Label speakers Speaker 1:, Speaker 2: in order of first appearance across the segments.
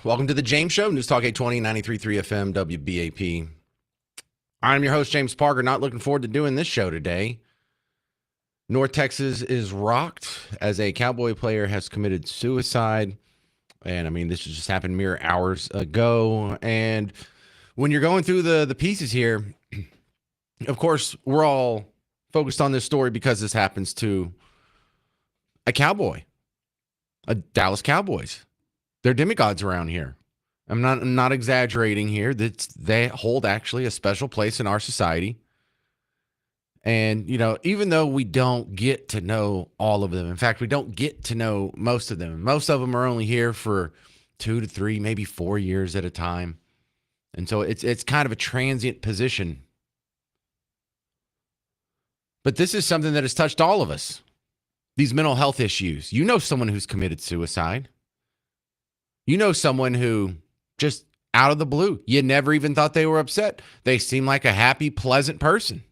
Speaker 1: Welcome to the James Show, News Talk 820, 93.3 FM, WBAP. I'm your host, James Parker. Not looking forward to doing this show today. North Texas is rocked as a Cowboy player has committed suicide. And, I mean, this just happened mere hours ago. And when you're going through the pieces here, of course, we're all focused on this story because this happens to a Cowboy, a Dallas Cowboys. They're demigods around here. I'm not exaggerating here. They hold actually a special place in our society. And, you know, even though we don't get to know all of them, in fact, we don't get to know most of them. Most of them are only here for 2 to 3, maybe 4 years at a time. And so it's kind of a transient position. But this is something that has touched all of us. These mental health issues. You know someone who's committed suicide. You know someone who just out of the blue, you never even thought they were upset. They seem like a happy, pleasant person.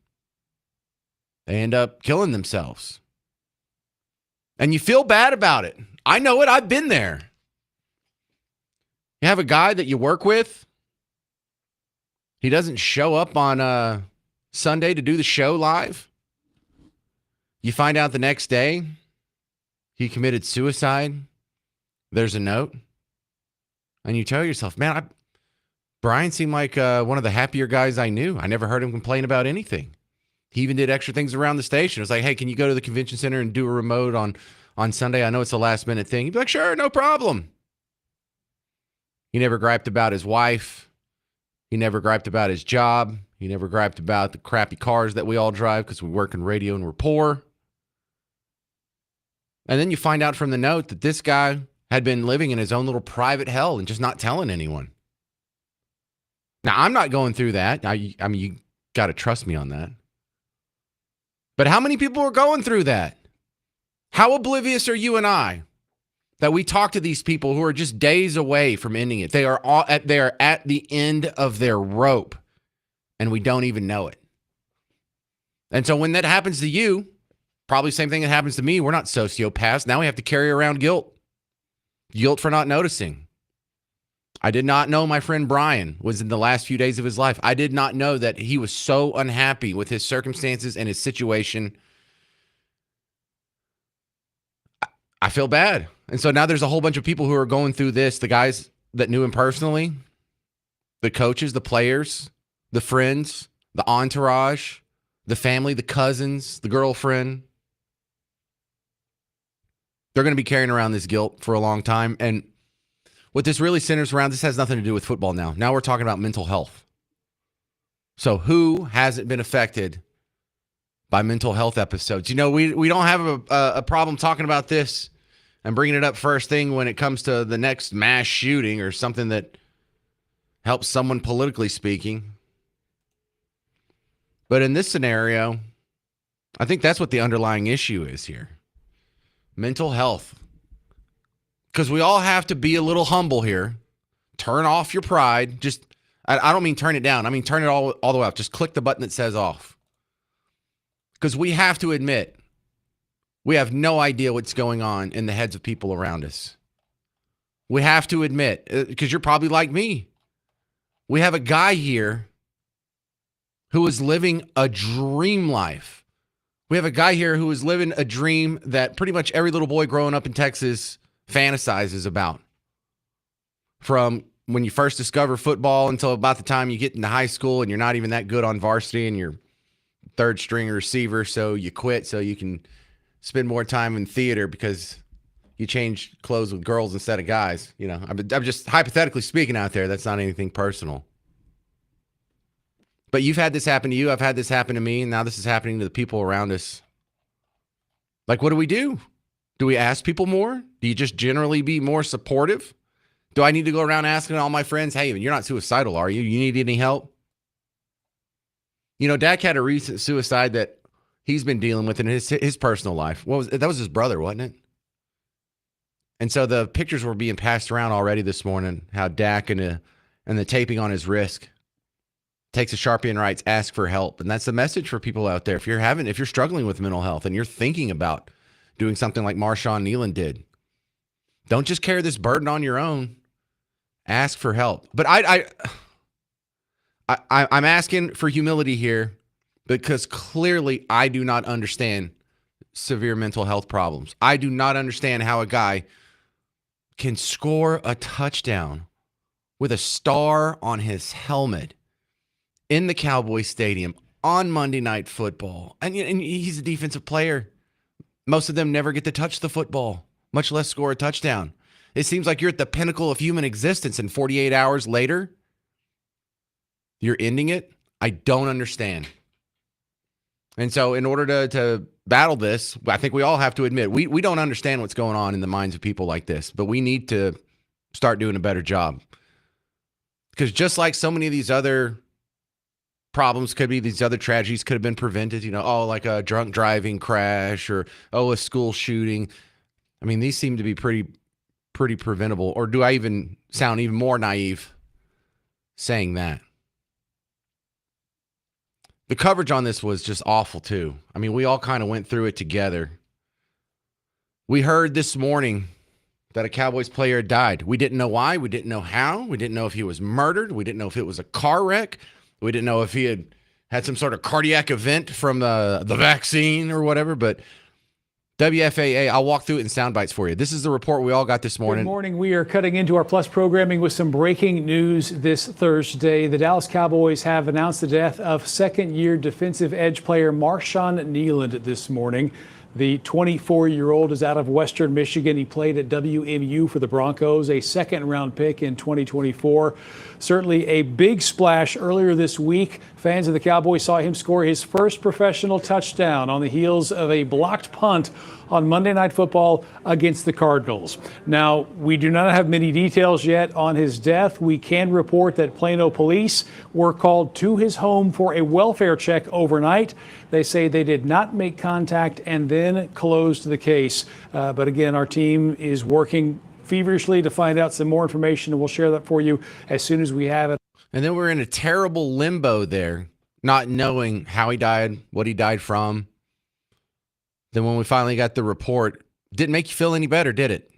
Speaker 1: They end up killing themselves. And you feel bad about it. I know it. I've been there. You have a guy that you work with. He doesn't show up on Sunday to do the show live. You find out the next day he committed suicide. There's a note. And you tell yourself, man, Brian seemed like one of the happier guys I knew. I never heard him complain about anything. He even did extra things around the station. It was like, hey, can you go to the convention center and do a remote on Sunday? I know it's a last minute thing. He'd be like, sure, no problem. He never griped about his wife. He never griped about his job. He never griped about the crappy cars that we all drive because we work in radio and we're poor. And then you find out from the note that this guy had been living in his own little private hell and just not telling anyone. Now, I'm not going through that. I mean, you got to trust me on that. But how many people are going through that? How oblivious are you and I that we talk to these people who are just days away from ending it? They are at the end of their rope, and we don't even know it. And so when that happens to you, probably the same thing that happens to me. We're not sociopaths. Now we have to carry around guilt. Guilt for not noticing. I did not know my friend Brian was in the last few days of his life. I did not know that he was so unhappy with his circumstances and his situation. I feel bad. And so now there's a whole bunch of people who are going through this. The guys that knew him personally, the coaches, the players, the friends, the entourage, the family, the cousins, the girlfriend. They're going to be carrying around this guilt for a long time. And what this really centers around, this has nothing to do with football now. Now we're talking about mental health. So who hasn't been affected by mental health episodes? You know, we don't have a problem talking about this and bringing it up first thing when it comes to the next mass shooting or something that helps someone politically speaking. But in this scenario, I think that's what the underlying issue is here. Mental health. Because we all have to be a little humble here. Turn off your pride. Just, I don't mean turn it down. I mean turn it all the way off. Just click the button that says off. Because we have to admit, we have no idea what's going on in the heads of people around us. We have to admit, because you're probably like me. We have a guy here who is living a dream life. We have a guy here who is living a dream that pretty much every little boy growing up in Texas fantasizes about. From when you first discover football until about the time you get into high school and you're not even that good on varsity and you're third string receiver, so you quit so you can spend more time in theater because you change clothes with girls instead of guys. You know, I'm just hypothetically speaking out there. That's not anything personal. But you've had this happen to you. I've had this happen to me. And now this is happening to the people around us. Like, what do we do? Do we ask people more? Do you just generally be more supportive? Do I need to go around asking all my friends, hey, you're not suicidal, are you? You need any help? You know, Dak had a recent suicide that he's been dealing with in his personal life. That was his brother, wasn't it? And so the pictures were being passed around already this morning, how Dak and the taping on his wrist takes a Sharpie and writes, ask for help. And that's the message for people out there. If you're struggling with mental health and you're thinking about doing something like Marshawn Nealon did, don't just carry this burden on your own. Ask for help. But I'm asking for humility here because clearly I do not understand severe mental health problems. I do not understand how a guy can score a touchdown with a star on his helmet in the Cowboys Stadium on Monday Night Football. And he's a defensive player. Most of them never get to touch the football, much less score a touchdown. It seems like you're at the pinnacle of human existence, and 48 hours later, you're ending it. I don't understand. And so in order to battle this, I think we all have to admit, we don't understand what's going on in the minds of people like this, but we need to start doing a better job. Because just like so many of these other problems these other tragedies could have been prevented, like a drunk driving crash or, a school shooting. I mean, these seem to be pretty preventable. Or do I even sound even more naive saying that? The coverage on this was just awful too. I mean, we all kind of went through it together. We heard this morning that a Cowboys player died. We didn't know why. We didn't know how. We didn't know if he was murdered. We didn't know if it was a car wreck. We didn't know if he had some sort of cardiac event from the vaccine or whatever. But WFAA, I'll walk through it in sound bites for you. This is the report we all got this morning.
Speaker 2: Good morning. We are cutting into our Plus programming with some breaking news this Thursday. The Dallas Cowboys have announced the death of second-year defensive edge player Marshawn Kneeland this morning. The 24-year-old is out of Western Michigan. He played at WMU for the Broncos, a second-round pick in 2024. Certainly a big splash earlier this week. Fans of the Cowboys saw him score his first professional touchdown on the heels of a blocked punt on Monday Night Football against the Cardinals. Now, we do not have many details yet on his death. We can report that Plano police were called to his home for a welfare check overnight. They say they did not make contact and then closed the case. But again, our team is working feverishly to find out some more information, and we'll share that for you as soon as we have it.
Speaker 1: And then we're in a terrible limbo there, not knowing how he died, what he died from. Then when we finally got the report, didn't make you feel any better, did it?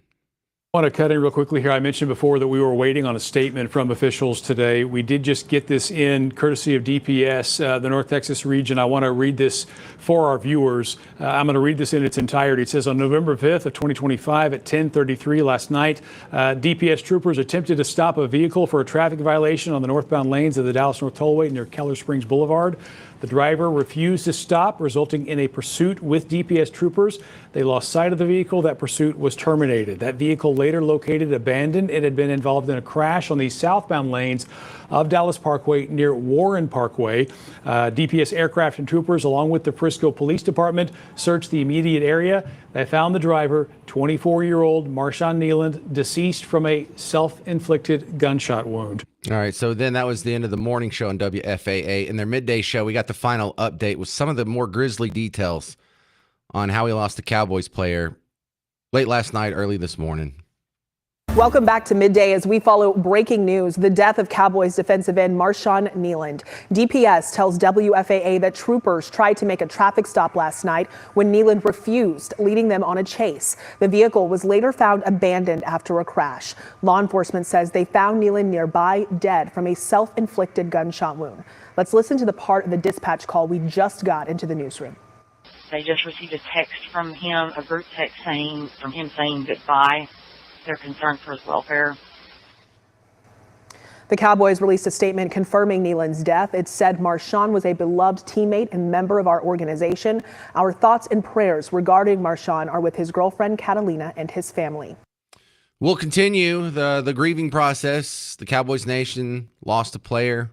Speaker 2: I want to cut in real quickly here. I mentioned before that we were waiting on a statement from officials today. We did just get this in courtesy of DPS, the North Texas region. I want to read this for our viewers. I'm going to read this in its entirety. It says on November 5th of 2025 at 10:33 last night, DPS troopers attempted to stop a vehicle for a traffic violation on the northbound lanes of the Dallas North Tollway near Keller Springs Boulevard. The driver refused to stop, resulting in a pursuit with DPS troopers. They lost sight of the vehicle. That pursuit was terminated. That vehicle later located abandoned. It had been involved in a crash on the southbound lanes of Dallas Parkway near Warren Parkway. DPS aircraft and troopers, along with the Frisco Police Department, searched the immediate area. They found the driver, 24-year-old Marshawn Kneeland, deceased from a self-inflicted gunshot wound.
Speaker 1: All right, so then that was the end of the morning show on WFAA. In their midday show, we got the final update with some of the more grisly details on how he lost the Cowboys player late last night, early this morning.
Speaker 3: Welcome back to Midday as we follow breaking news, the death of Cowboys defensive end Marshawn Kneeland. DPS tells WFAA that troopers tried to make a traffic stop last night when Kneeland refused, leading them on a chase. The vehicle was later found abandoned after a crash. Law enforcement says they found Kneeland nearby, dead from a self-inflicted gunshot wound. Let's listen to the part of the dispatch call we just got into the newsroom.
Speaker 4: They just received a text from him, a group text saying goodbye. They're concerned for his welfare.
Speaker 3: The Cowboys released a statement confirming Kneeland's death. It said Marshawn was a beloved teammate and member of our organization. Our thoughts and prayers regarding Marshawn are with his girlfriend Catalina and his family.
Speaker 1: We'll continue the grieving process. The Cowboys Nation lost a player.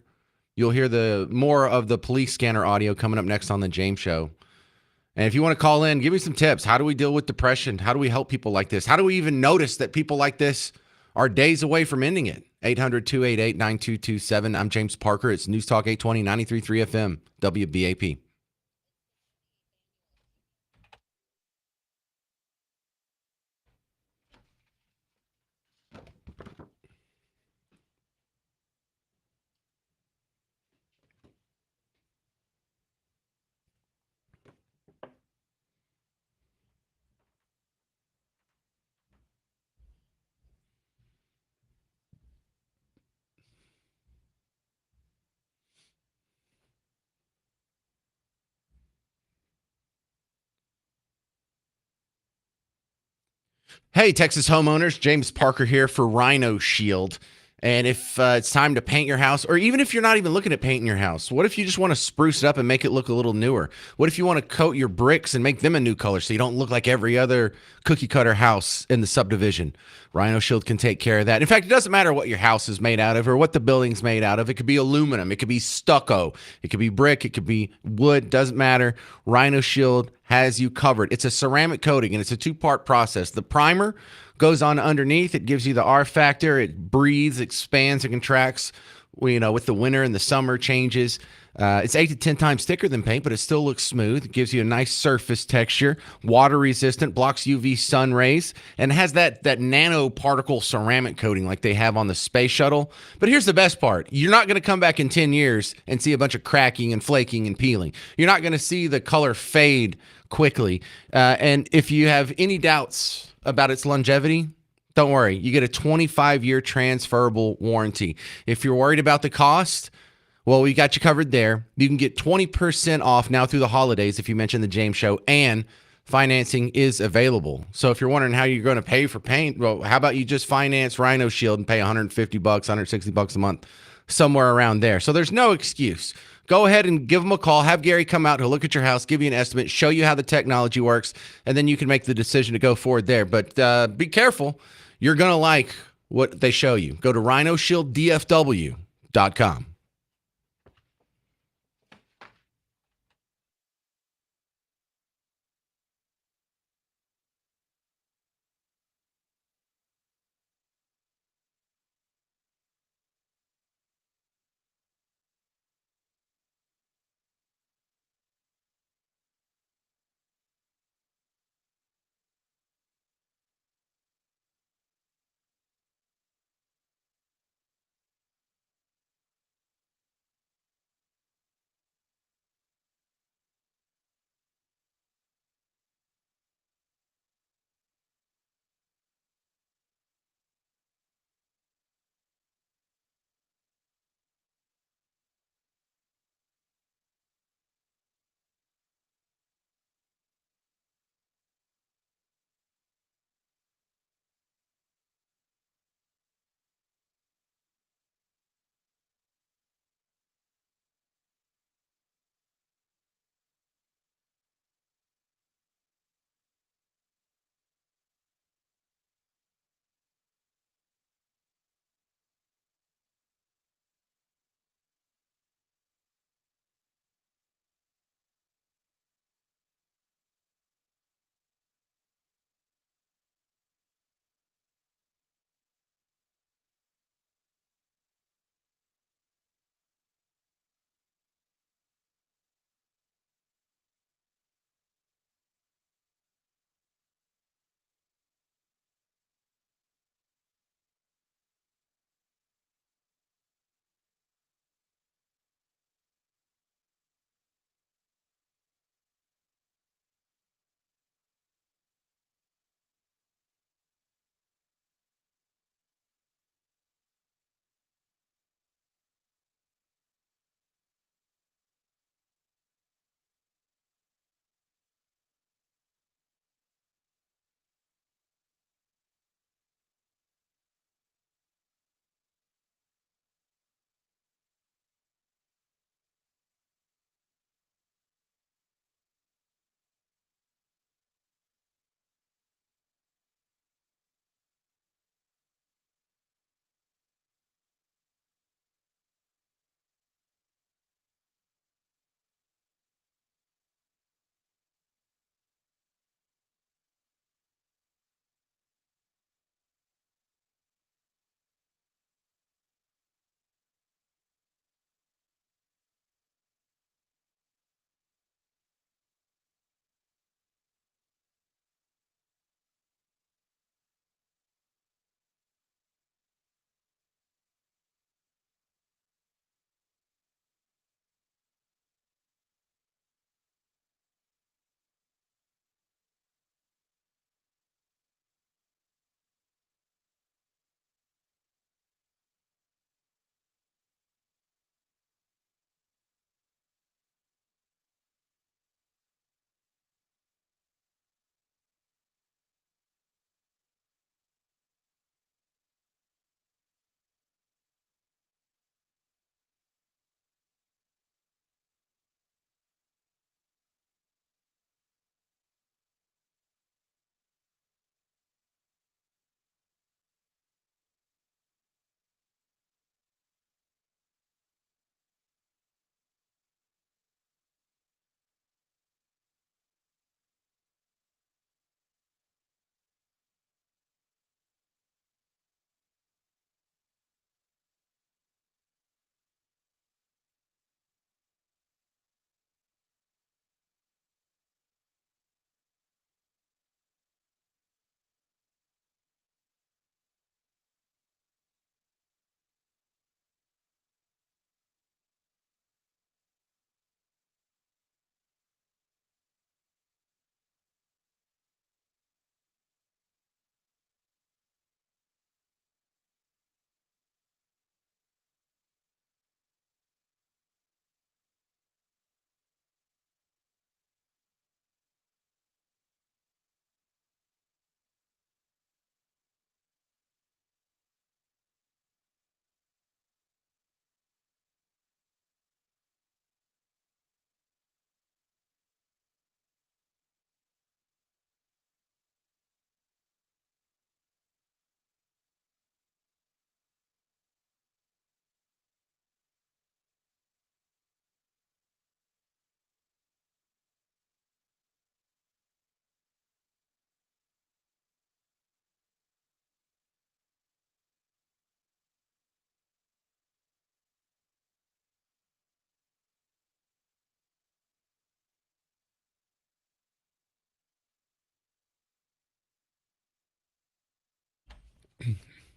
Speaker 1: You'll hear the more of the police scanner audio coming up next on the James Show. And if you want to call in, give me some tips. How do we deal with depression? How do we help people like this? How do we even notice that people like this are days away from ending it? 800-288-9227. I'm James Parker. It's News Talk 820, 93.3 FM, WBAP. Hey, Texas homeowners, James Parker here for Rhino Shield. And if it's time to paint your house, or even if you're not even looking at painting your house, what if you just want to spruce it up and make it look a little newer? What if you want to coat your bricks and make them a new color so you don't look like every other cookie cutter house in the subdivision? Rhino Shield can take care of that. In fact, it doesn't matter what your house is made out of or what the building's made out of. It could be aluminum, it could be stucco, it could be brick, it could be wood, doesn't matter. Rhino Shield has you covered. It's a ceramic coating and it's a two-part process. The primer goes on underneath. It gives you the R factor. It breathes, expands, and contracts. With the winter and the summer changes. It's 8 to 10 times thicker than paint, but it still looks smooth. It gives you a nice surface texture, water resistant, blocks UV sun rays, and has that nanoparticle ceramic coating like they have on the space shuttle. But here's the best part. You're not going to come back in 10 years and see a bunch of cracking and flaking and peeling. You're not going to see the color fade quickly. And if you have any doubts about its longevity, don't worry. You get a 25-year transferable warranty. If you're worried about the cost, well, we got you covered there. You can get 20% off now through the holidays if you mention the James Show, and financing is available. So if you're wondering how you're going to pay for paint, well, how about you just finance Rhino Shield and pay $150, $160 a month, somewhere around there. So there's no excuse. Go ahead and give them a call. Have Gary come out to look at your house, give you an estimate, show you how the technology works, and then you can make the decision to go forward there. But be careful. You're going to like what they show you. Go to rhinoshielddfw.com.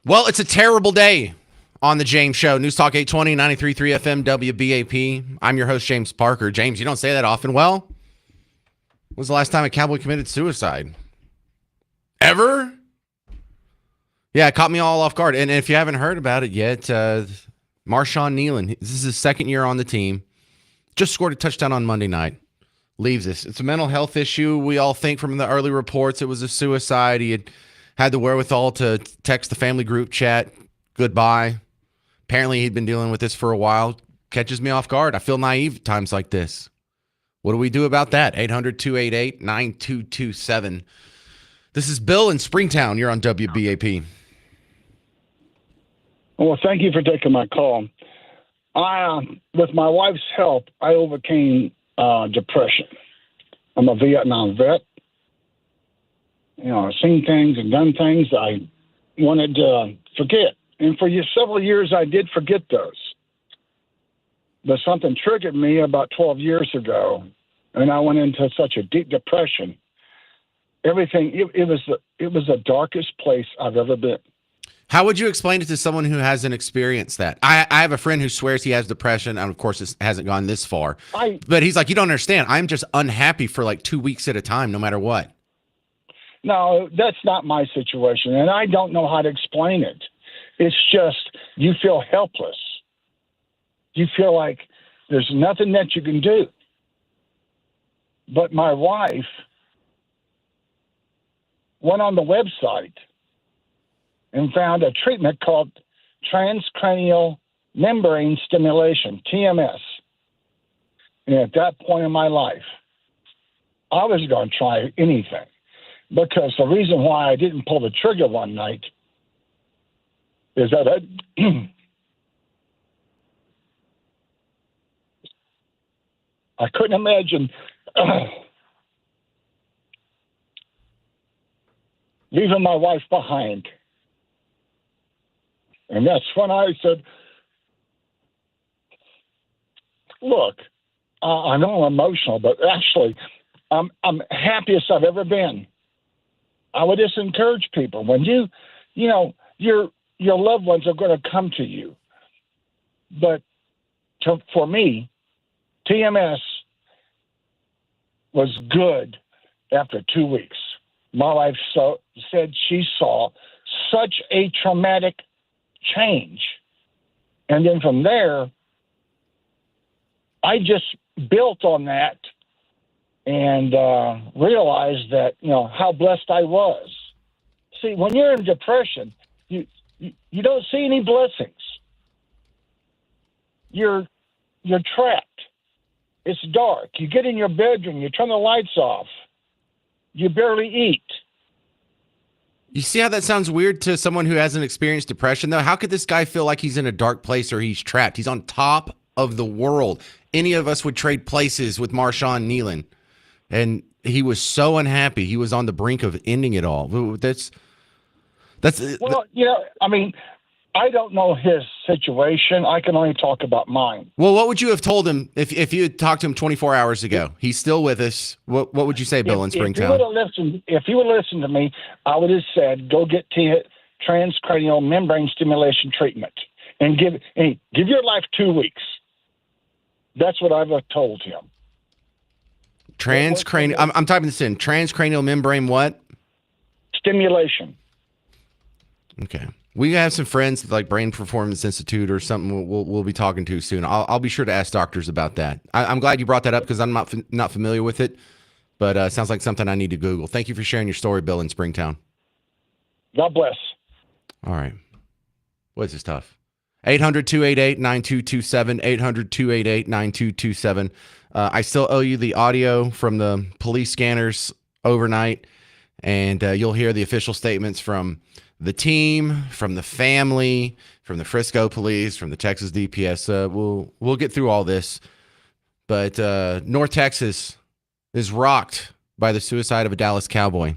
Speaker 1: Well, it's a terrible day on the James Show. News Talk 820, 93.3 FM, WBAP. I'm your host, James Parker. James, you don't say that often. Well, when was the last time a cowboy committed suicide? Ever? Yeah, it caught me all off guard. And if you haven't heard about it yet, Marshawn Nealon, this is his second year on the team, just scored a touchdown on Monday night. Leaves us. It's a mental health issue. We all think from the early reports it was a suicide. He had the wherewithal to text the family group chat goodbye. Apparently, he'd been dealing with this for a while. Catches me off guard. I feel naive at times like this. What do we do about that? 800-288-9227. This is Bill in Springtown. You're on WBAP.
Speaker 5: Well, thank you for taking my call. With my wife's help, I overcame depression. I'm a Vietnam vet. I've seen things and done things I wanted to forget. And for several years, I did forget those. But something triggered me about 12 years ago, and I went into such a deep depression. Everything, it was the darkest place I've ever been.
Speaker 1: How would you explain it to someone who hasn't experienced that? I have a friend who swears he has depression, and of course it hasn't gone this far. But he's like, you don't understand. I'm just unhappy for like 2 weeks at a time, no matter what.
Speaker 5: No, that's not my situation, and I don't know how to explain it. It's just you feel helpless. You feel like there's nothing that you can do. But my wife went on the website and found a treatment called transcranial membrane stimulation, TMS. And at that point in my life, I was going to try anything, because the reason why I didn't pull the trigger one night is that I couldn't imagine leaving my wife behind. And that's when I said, look, I know I'm emotional, but actually I'm happiest I've ever been. I would just encourage people, when your loved ones are going to come to you. But for me, TMS was good after 2 weeks. My wife said she saw such a traumatic change. And then from there, I just built on that and realized that, how blessed I was. See, when you're in depression, you don't see any blessings. You're trapped. It's dark. You get in your bedroom, you turn the lights off. You barely eat.
Speaker 1: You see how that sounds weird to someone who hasn't experienced depression, though? How could this guy feel like he's in a dark place or he's trapped? He's on top of the world. Any of us would trade places with Marshawn Nealon. And he was so unhappy. He was on the brink of ending it all.
Speaker 5: Well, I don't know his situation. I can only talk about mine.
Speaker 1: Well, what would you have told him if you had talked to him 24 hours ago? He's still with us. What would you say, Bill, in Springtown?
Speaker 5: If he would have listened to me, I would have said, go get transcranial membrane stimulation treatment and give your life 2 weeks. That's what I've told him.
Speaker 1: Transcranial. I'm typing this in. Transcranial membrane what?
Speaker 5: Stimulation.
Speaker 1: Okay. We have some friends like Brain Performance Institute or something we'll be talking to soon. I'll be sure to ask doctors about that. I'm glad you brought that up because I'm not familiar with it, but it sounds like something I need to Google. Thank you for sharing your story, Bill, in Springtown.
Speaker 5: God bless.
Speaker 1: All right. What is this tough? 800-288-9227, 800-288-9227. I still owe you the audio from the police scanners overnight, and you'll hear the official statements from the team, from the family, from the Frisco police, from the Texas DPS. We'll get through all this, but North Texas is rocked by the suicide of a Dallas Cowboy,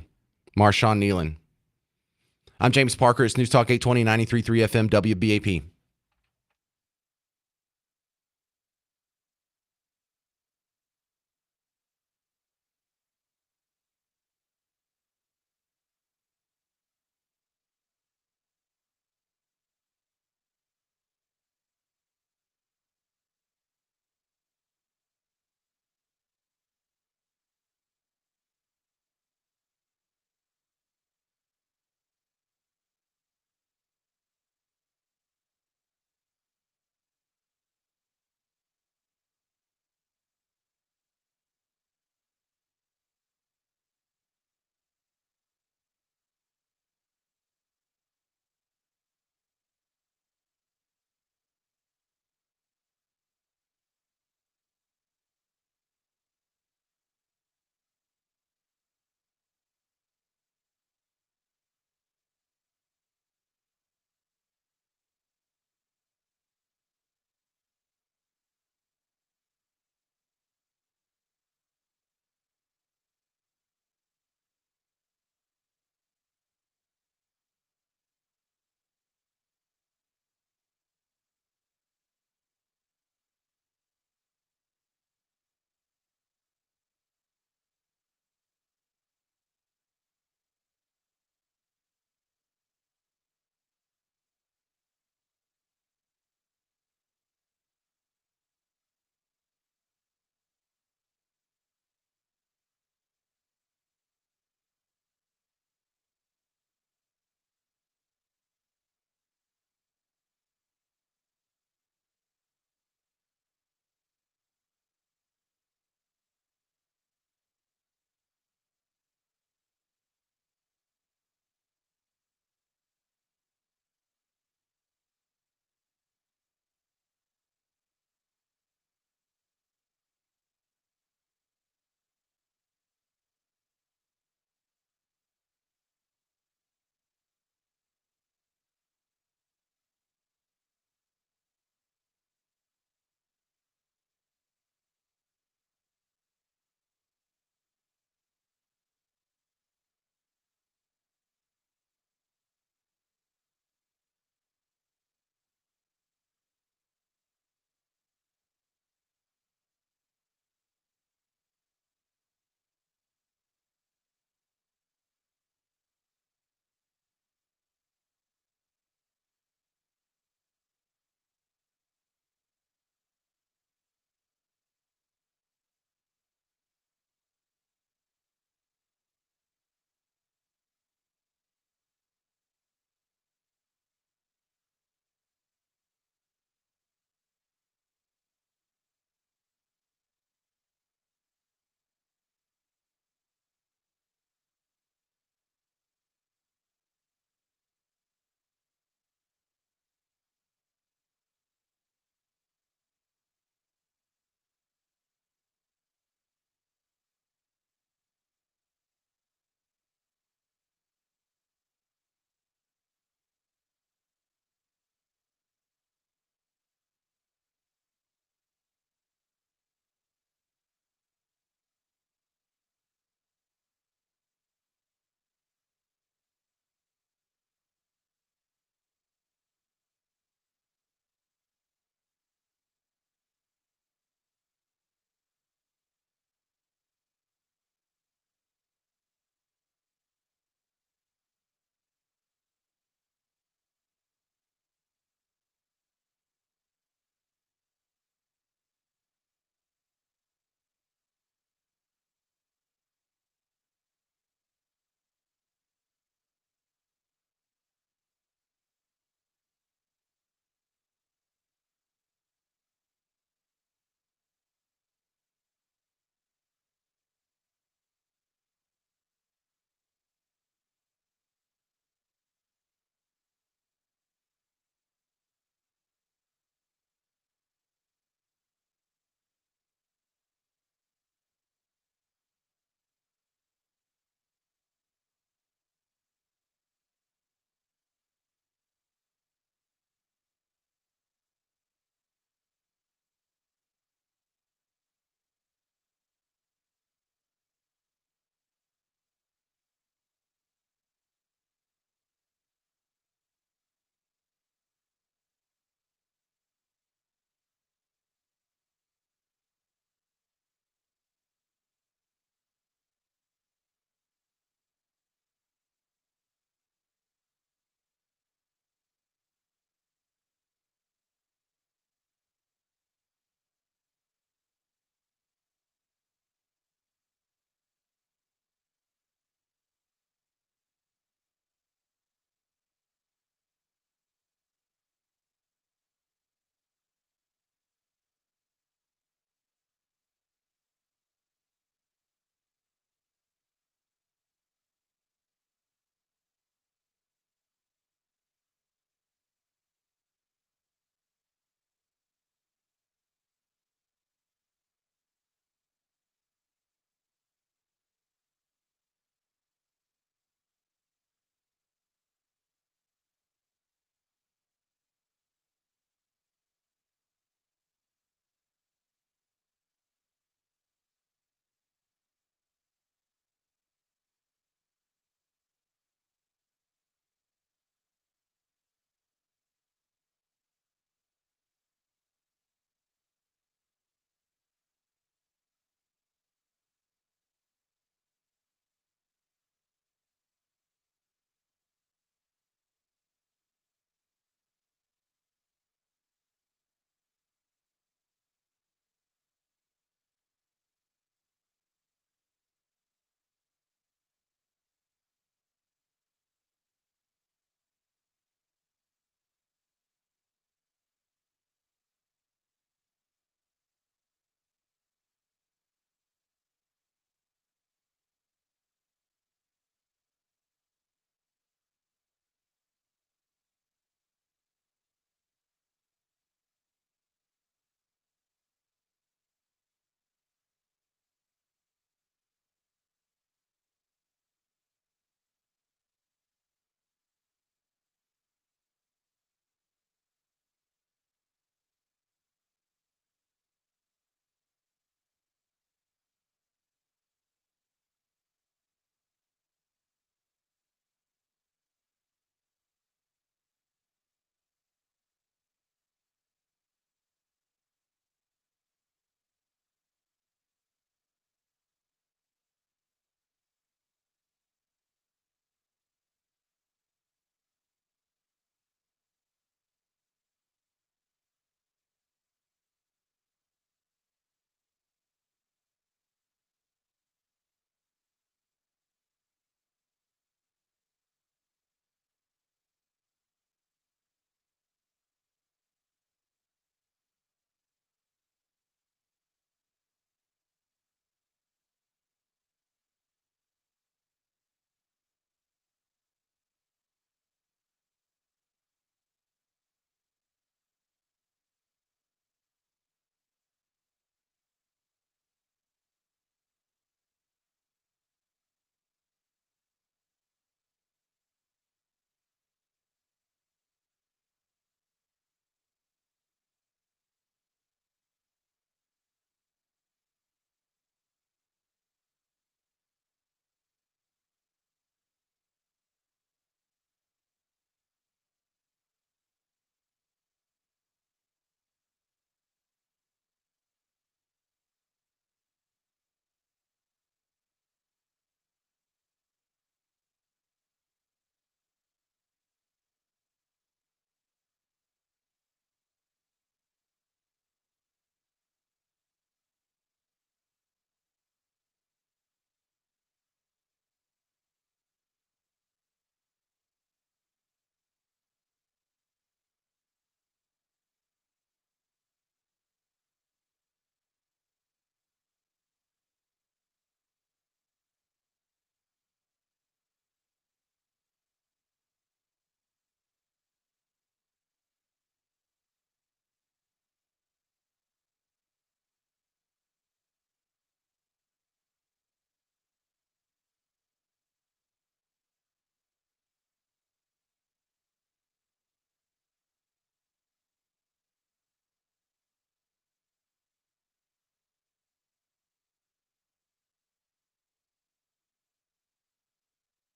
Speaker 1: Marshawn Nealon. I'm James Parker. It's News Talk 820, 93.3 FM, WBAP.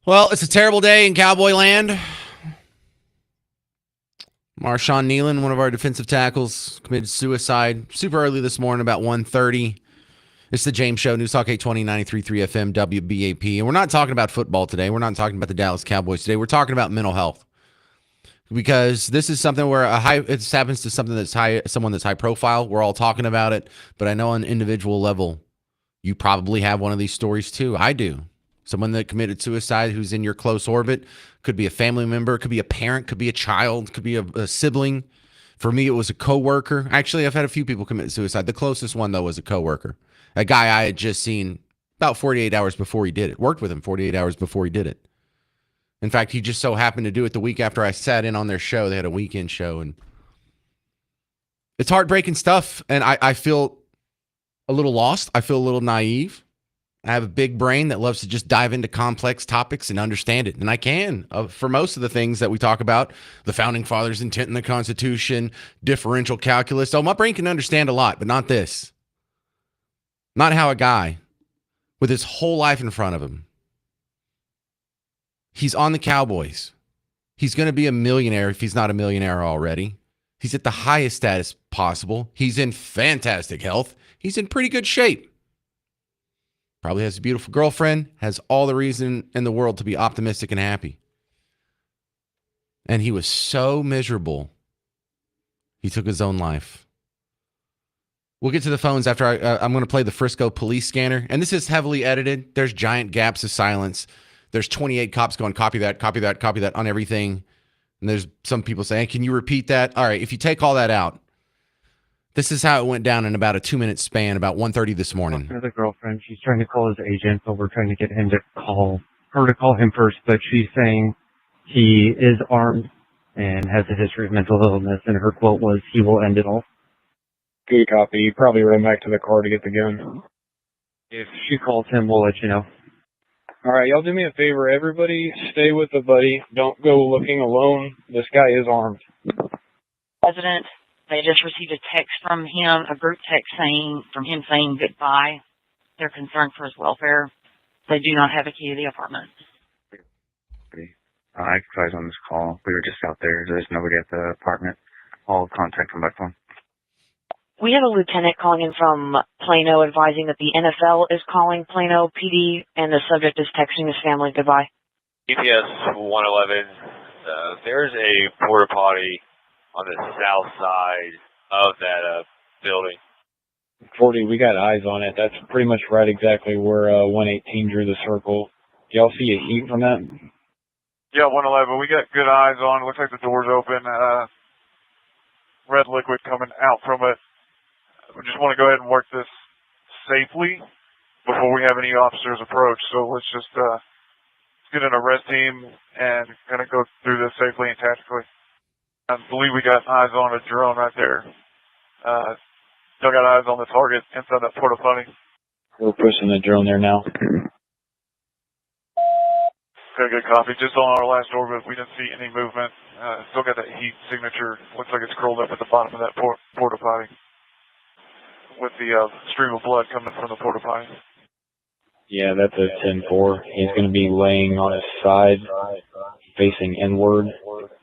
Speaker 1: Well, it's a terrible day in Cowboy land. Marshawn Nealon, one of our defensive tackles, committed suicide super early this morning, about 1:30. It's the James Show, News Talk 820, 93.3 FM, WBAP. And we're not talking about football today. We're not talking about the Dallas Cowboys today. We're talking about mental health. Because this is something where it happens to something that's someone that's high profile. We're all talking about it. But I know on an individual level, you probably have one of these stories too. I do. Someone that committed suicide who's in your close orbit. Could be a family member, could be a parent, could be a child, could be a sibling. For me, it was a coworker. Actually, I've had a few people commit suicide. The closest one, though, was a coworker. A guy I had just seen about 48 hours before he did it. Worked with him 48 hours before he did it. In fact, he just so happened to do it the week after I sat in on their show. They had a weekend show, and it's heartbreaking stuff. And I feel a little lost. I feel a little naive. I have a big brain that loves to just dive into complex topics and understand it. And I can for most of the things that we talk about, the founding fathers' intent in the Constitution, differential calculus. Oh, my brain can understand a lot, but not this. Not how a guy with his whole life in front of him, he's on the Cowboys. He's going to be a millionaire if he's not a millionaire already. He's at the highest status possible. He's in fantastic health. He's in pretty good shape. Probably has a beautiful girlfriend, has all the reason in the world to be optimistic and happy. And he was so miserable, he took his own life. We'll get to the phones after I'm going to play the Frisco police scanner. And this is heavily edited. There's giant gaps of silence. There's 28 cops going, copy that, copy that, copy that on everything. And there's some people saying, can you repeat that? All right, if you take all that out, this is how it went down in about a 2-minute span, about 1:30 this morning.
Speaker 6: Talking to the girlfriend, she's trying to call his agent, so we're trying to get him to call him first, but she's saying he is armed and has a history of mental illness, and her quote was, he will end it all.
Speaker 7: Good copy. You probably run back to the car to get the gun.
Speaker 6: If she calls him, we'll let you know.
Speaker 7: All right, y'all do me a favor. Everybody stay with a buddy. Don't go looking alone. This guy is armed.
Speaker 4: President, they just received a text from him, a group text from him saying goodbye. They're concerned for his welfare. They do not have a key to the apartment.
Speaker 6: I advise on this call. We were just out there. There's nobody at the apartment. All contact from my phone.
Speaker 8: We have a lieutenant calling in from Plano advising that the NFL is calling Plano PD and the subject is texting his family goodbye.
Speaker 9: GPS 111, there's a porta potty on the south side of that building.
Speaker 7: 40, we got eyes on it. That's pretty much right exactly where 118 drew the circle. Y'all see a heat from that?
Speaker 9: Yeah, 111, we got good eyes on. Looks like the door's open. Red liquid coming out from it. We just want to go ahead and work this safely before we have any officers approach. So let's just get an arrest team and kind of go through this safely and tactically. I believe we got eyes on a drone right there. Still got eyes on the target inside that porta potty.
Speaker 7: We're pushing the drone there now.
Speaker 9: Okay, good copy. Just on our last orbit, we didn't see any movement. Still got that heat signature. Looks like it's curled up at the bottom of that porta potty, with the stream of blood coming from the porta potty.
Speaker 7: Yeah, that's a 10-4. He's going to be laying on his side, facing inward,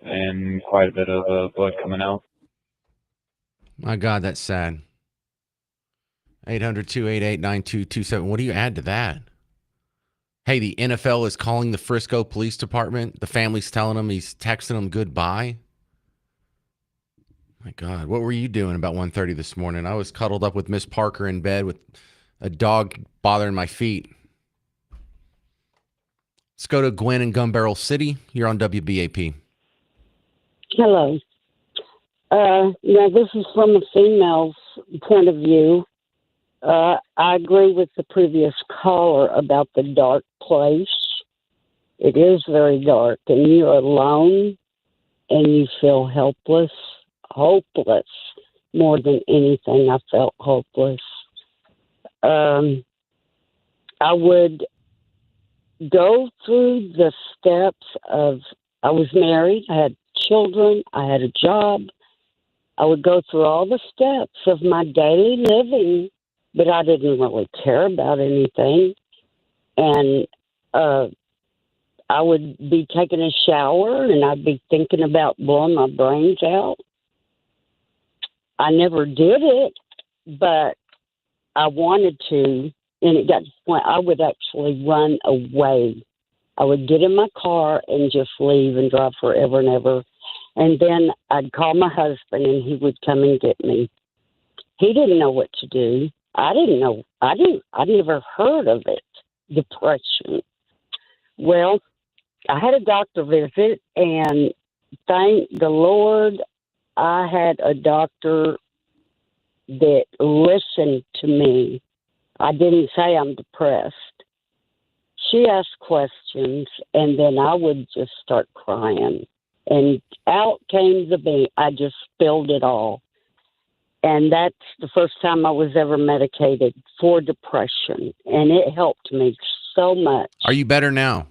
Speaker 7: and quite a bit of blood coming out.
Speaker 1: My God, that's sad. 800-288-9227. What do you add to that? Hey, the NFL is calling the Frisco Police Department. The family's telling him, he's texting them goodbye. My God, what were you doing about 1:30 this morning? I was cuddled up with Miss Parker in bed with a dog bothering my feet. Let's go to Gwen in Gun Barrel City. You're on WBAP.
Speaker 10: Hello. Now, this is from a female's point of view. I agree with the previous caller about the dark place. It is very dark, and you're alone, and you feel helpless. Hopeless. More than anything, I felt hopeless. I would go through the steps of, I was married, I had children, I had a job. I would go through all the steps of my daily living, but I didn't really care about anything. And I would be taking a shower and I'd be thinking about blowing my brains out. I never did it, but I wanted to, and it got to the point I would actually run away. I would get in my car and just leave and drive forever and ever. And then I'd call my husband and he would come and get me. He didn't know what to do. I didn't know. I never heard of it, depression. Well, I had a doctor visit, and thank the Lord, I had a doctor that listened to me. I didn't say I'm depressed. She asked questions, and then I would just start crying. And out came the bean. I just spilled it all. And that's the first time I was ever medicated for depression. And it helped me so much.
Speaker 1: Are you better now?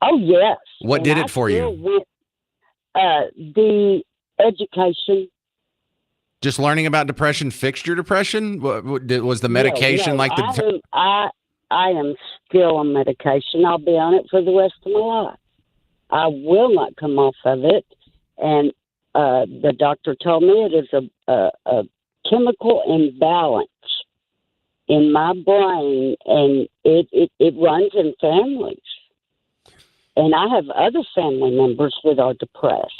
Speaker 10: Oh, yes.
Speaker 1: What
Speaker 10: And
Speaker 1: did
Speaker 10: I
Speaker 1: it for
Speaker 10: still
Speaker 1: you?
Speaker 10: The education.
Speaker 1: Just learning about depression fixed your depression? Was the medication like the...
Speaker 10: I am still on medication. I'll be on it for the rest of my life. I will not come off of it. And the doctor told me it is a chemical imbalance in my brain, and it runs in families. And I have other family members that are depressed.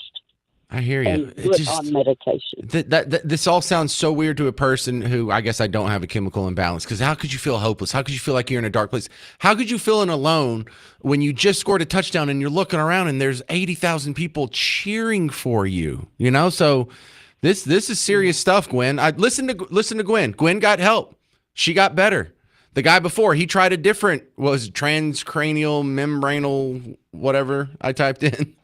Speaker 1: I hear you.
Speaker 10: And put on medication.
Speaker 1: This all sounds so weird to a person who, I guess I don't have a chemical imbalance, because how could you feel hopeless? How could you feel like you're in a dark place? How could you feel alone when you just scored a touchdown and you're looking around and there's 80,000 people cheering for you? You know, so this is serious stuff, Gwen. Listen to Gwen. Gwen got help. She got better. The guy before, he tried a different, transcranial membranal whatever I typed in.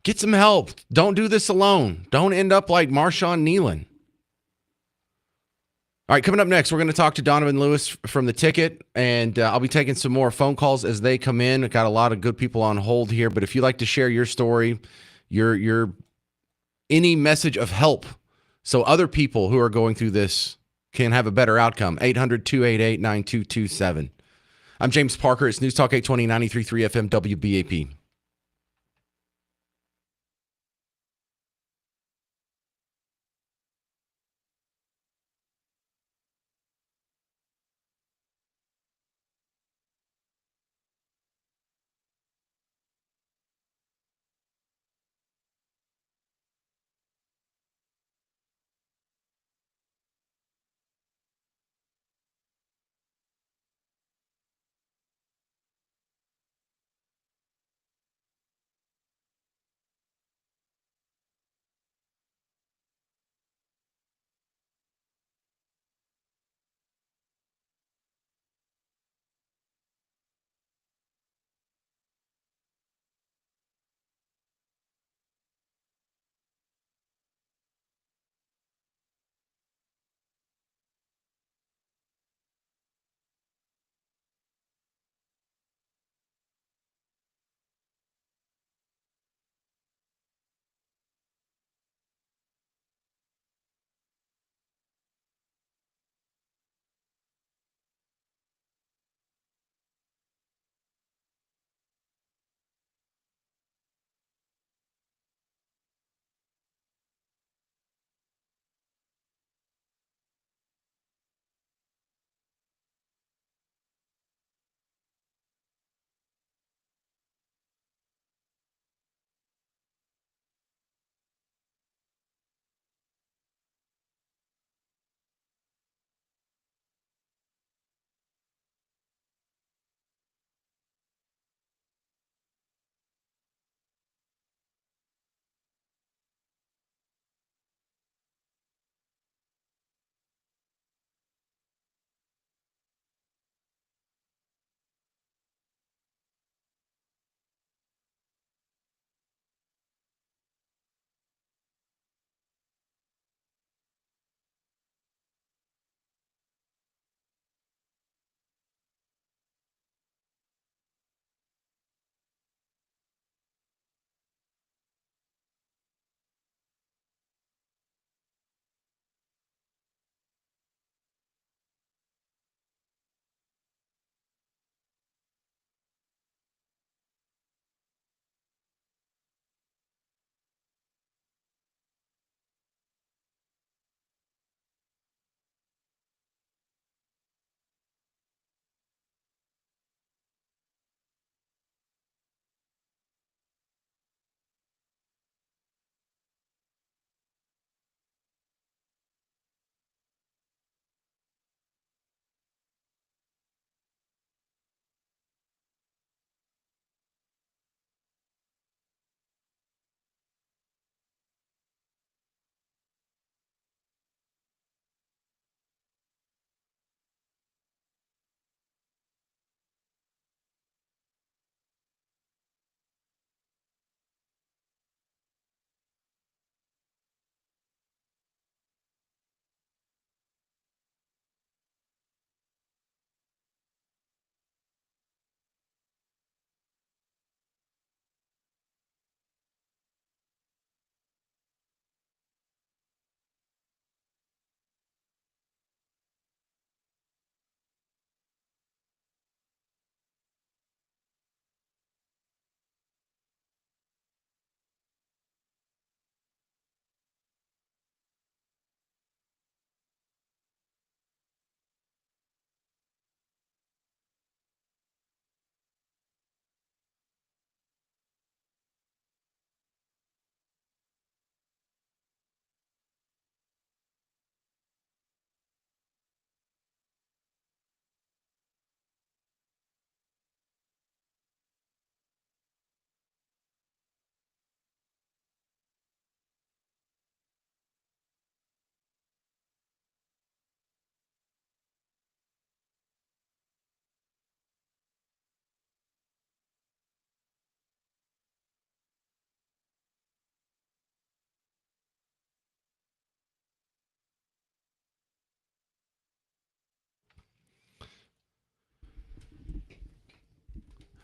Speaker 1: Get some help. Don't do this alone. Don't end up like Marshawn Nealon. All right, coming up next, we're going to talk to Donovan Lewis from The Ticket, and I'll be taking some more phone calls as they come in. I've got a lot of good people on hold here, but if you'd like to share your story, your any message of help so other people who are going through this can have a better outcome, 800-288-9227. I'm James Parker. It's News Talk 820, 93.3 FM WBAP.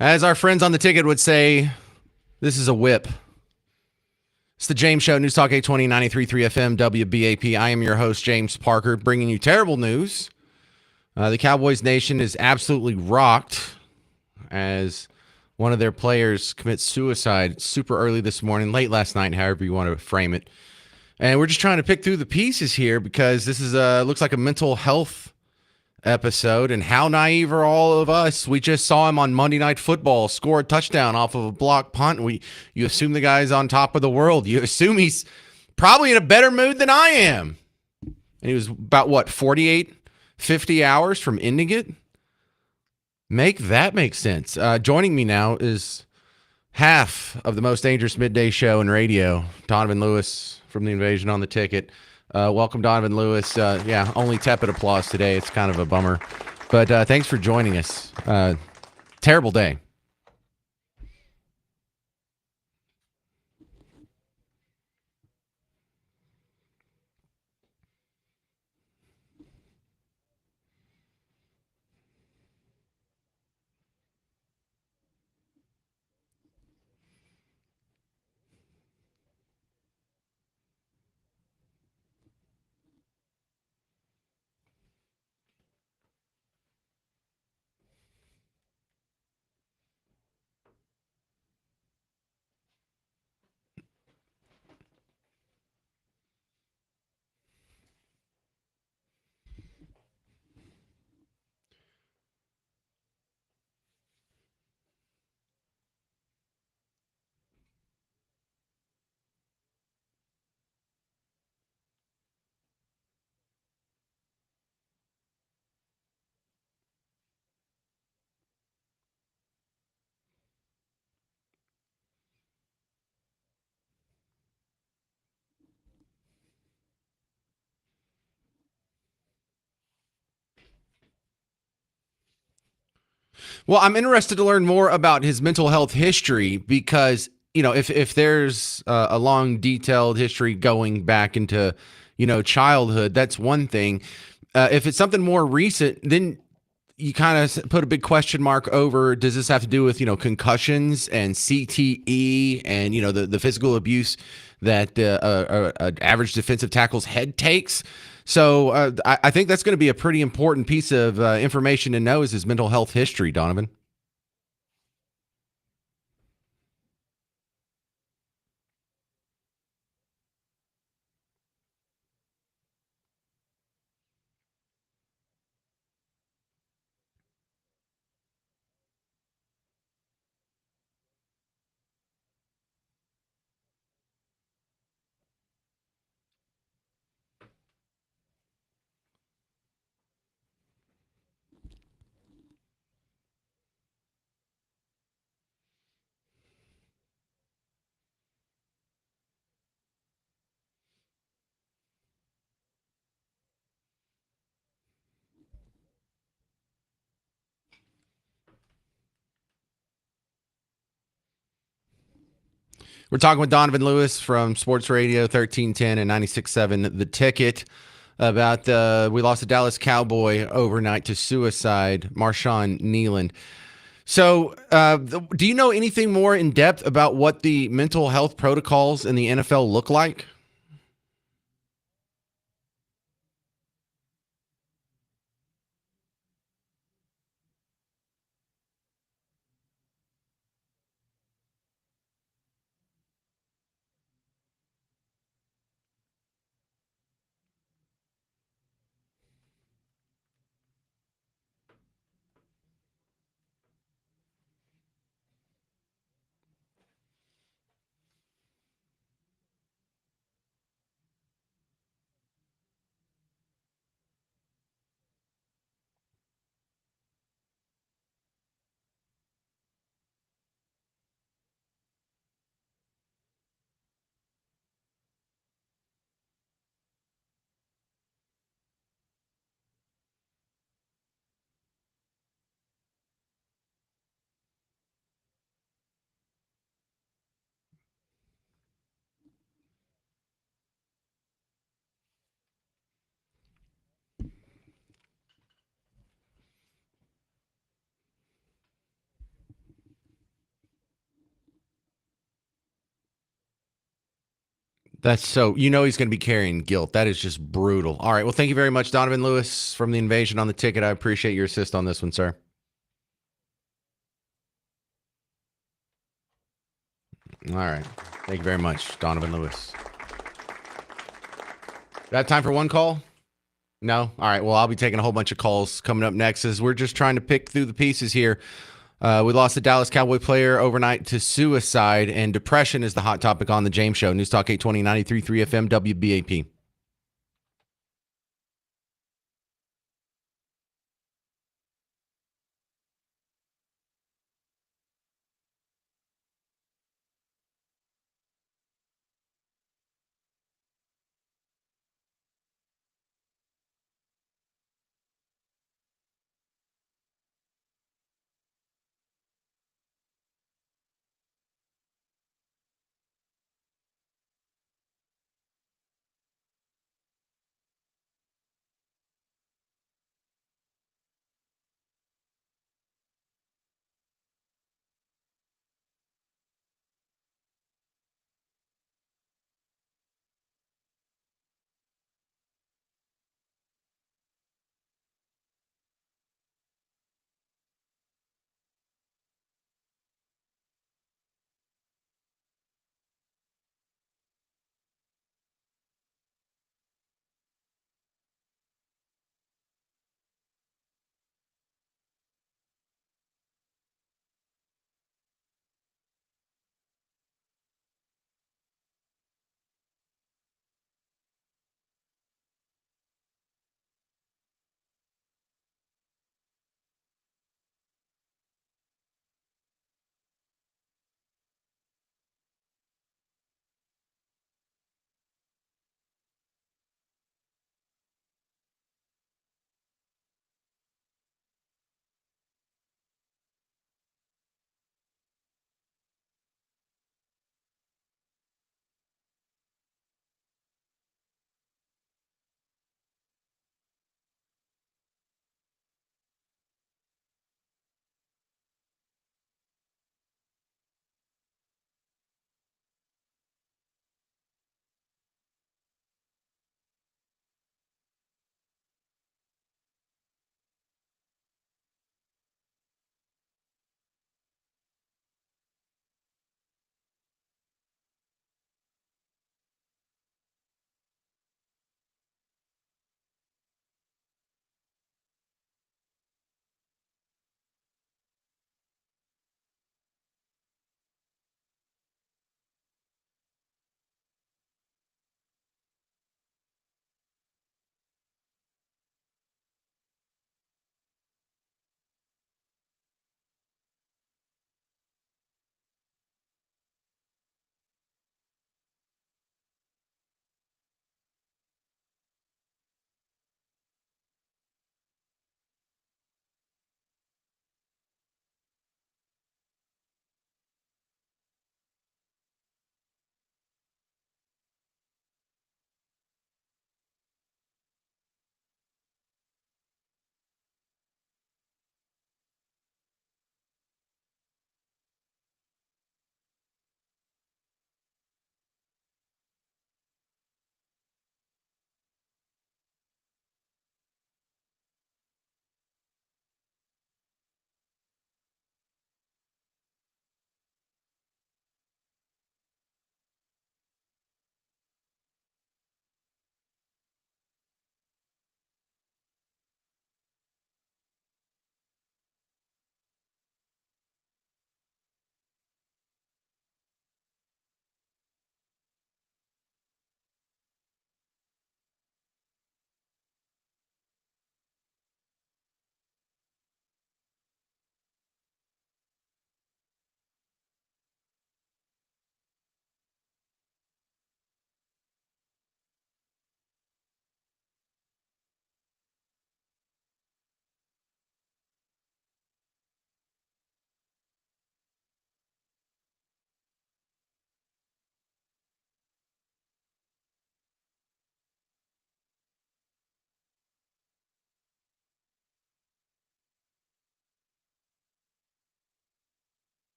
Speaker 1: As our friends on the ticket would say, this is a whip. It's the James Show, News Talk 820, 93.3 FM, WBAP. I am your host, James Parker, bringing you terrible news. The Cowboys Nation is absolutely rocked as one of their players commits suicide super early this morning, late last night, however you want to frame it. And we're just trying to pick through the pieces here because this is looks like a mental health episode. And how naive are all of us? We just saw him on Monday Night Football score a touchdown off of a block punt. You assume the guy's on top of the world. You assume he's probably in a better mood than I am. And he was about, 48, 50 hours from ending it? Make that make sense. Joining me now is half of the most dangerous midday show in radio, Donovan Lewis from the Invasion on the Ticket. Welcome, Donovan Lewis. Only tepid applause today. It's kind of a bummer. But thanks for joining us. Terrible day. Well, I'm interested to learn more about his mental health history because, if there's a long, detailed history going back into, childhood, that's one thing. If it's something more recent, then you kind of put a big question mark over, does this have to do with, concussions and CTE and, the physical abuse that an average defensive tackle's head takes? So I think that's going to be a pretty important piece of information to know is his mental health history, Donovan. We're talking with Donovan Lewis from Sports Radio 1310 and 96.7 The Ticket about we lost a Dallas Cowboy overnight to suicide, Marshawn Kneeland. So do you know anything more in depth about what the mental health protocols in the NFL look like? That's so, he's going to be carrying guilt. That is just brutal. All right. Well, thank you very much, Donovan Lewis from the Invasion on the ticket. I appreciate your assist on this one, sir. All right. Thank you very much, Donovan Lewis. Got time for one call? No? All right. Well, I'll be taking a whole bunch of calls coming up next as we're just trying to pick through the pieces here. We lost a Dallas Cowboy player overnight to suicide, and depression is the hot topic on the James Show. News Talk 820 93.3 FM WBAP.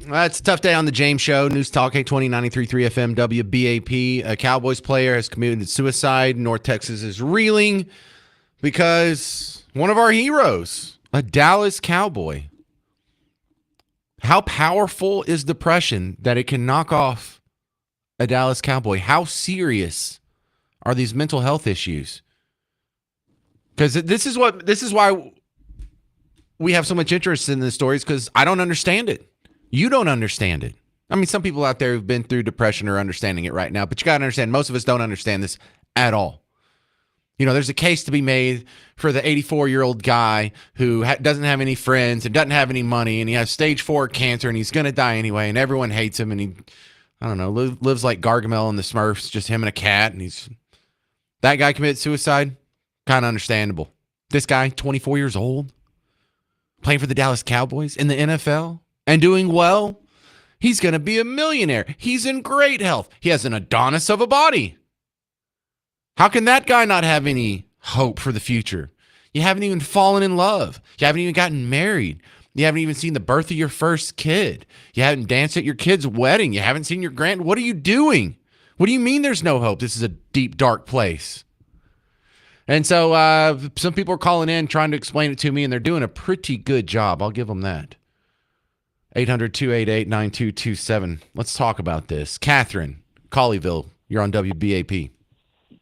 Speaker 1: It's a tough day on the James Show. News Talk 820 93.3 FM WBAP. A Cowboys player has committed suicide. North Texas is reeling because one of our heroes, a Dallas Cowboy. How powerful is depression that it can knock off a Dallas Cowboy? How serious are these mental health issues? Because this is why we have so much interest in the stories, because I don't understand it. You don't understand it. I mean, some people out there who've been through depression are understanding it right now, but you got to understand, most of us don't understand this at all. You know, there's a case to be made for the 84-year-old guy who doesn't have any friends and doesn't have any money, and he has stage 4 cancer, and he's going to die anyway, and everyone hates him, and he, I don't know, lives like Gargamel and the Smurfs, just him and a cat, and that guy committed suicide. Kind of understandable. This guy, 24 years old, playing for the Dallas Cowboys in the NFL and doing well. He's going to be a millionaire. He's in great health. He has an Adonis of a body. How can that guy not have any hope for the future? You haven't even fallen in love. You haven't even gotten married. You haven't even seen the birth of your first kid. You haven't danced at your kid's wedding. You haven't seen your What are you doing? What do you mean there's no hope? This is a deep, dark place. And so some people are calling in trying to explain it to me, and they're doing a pretty good job. I'll give them that. 800-288-9227. Let's talk about this. Catherine, Colleyville, you're on WBAP.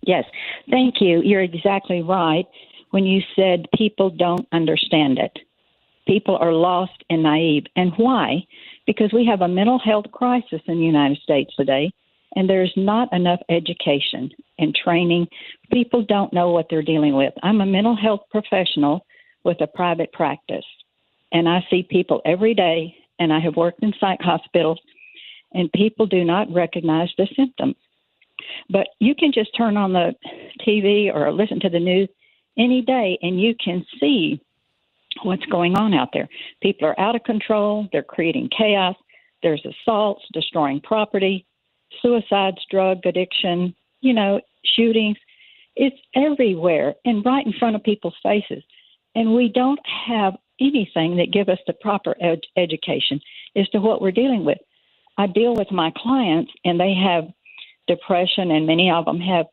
Speaker 11: Yes, thank you. You're exactly right when you said people don't understand it. People are lost and naive. And why? Because we have a mental health crisis in the United States today, and there's not enough education and training. People don't know what they're dealing with. I'm a mental health professional with a private practice, and I see people every day, and I have worked in psych hospitals, and people do not recognize the symptoms. But you can just turn on the TV or listen to the news any day, and you can see what's going on out there. People are out of control. They're creating chaos. There's assaults, destroying property, suicides, drug addiction, shootings. It's everywhere and right in front of people's faces. And we don't have anything that give us the proper education as to what we're dealing with. I deal with my clients, and they have depression, and many of them have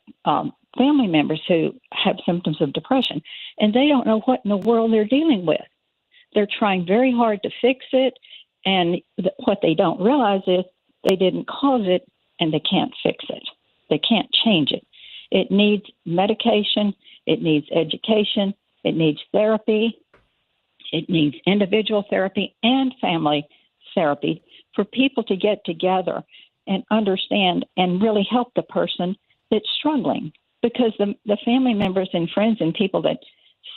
Speaker 11: family members who have symptoms of depression, and they don't know what in the world they're dealing with. They're trying very hard to fix it, and what they don't realize is they didn't cause it, and they can't fix it. They can't change it. It needs medication. It needs education. It needs therapy. It needs individual therapy and family therapy for people to get together and understand and really help the person that's struggling, because the family members and friends and people that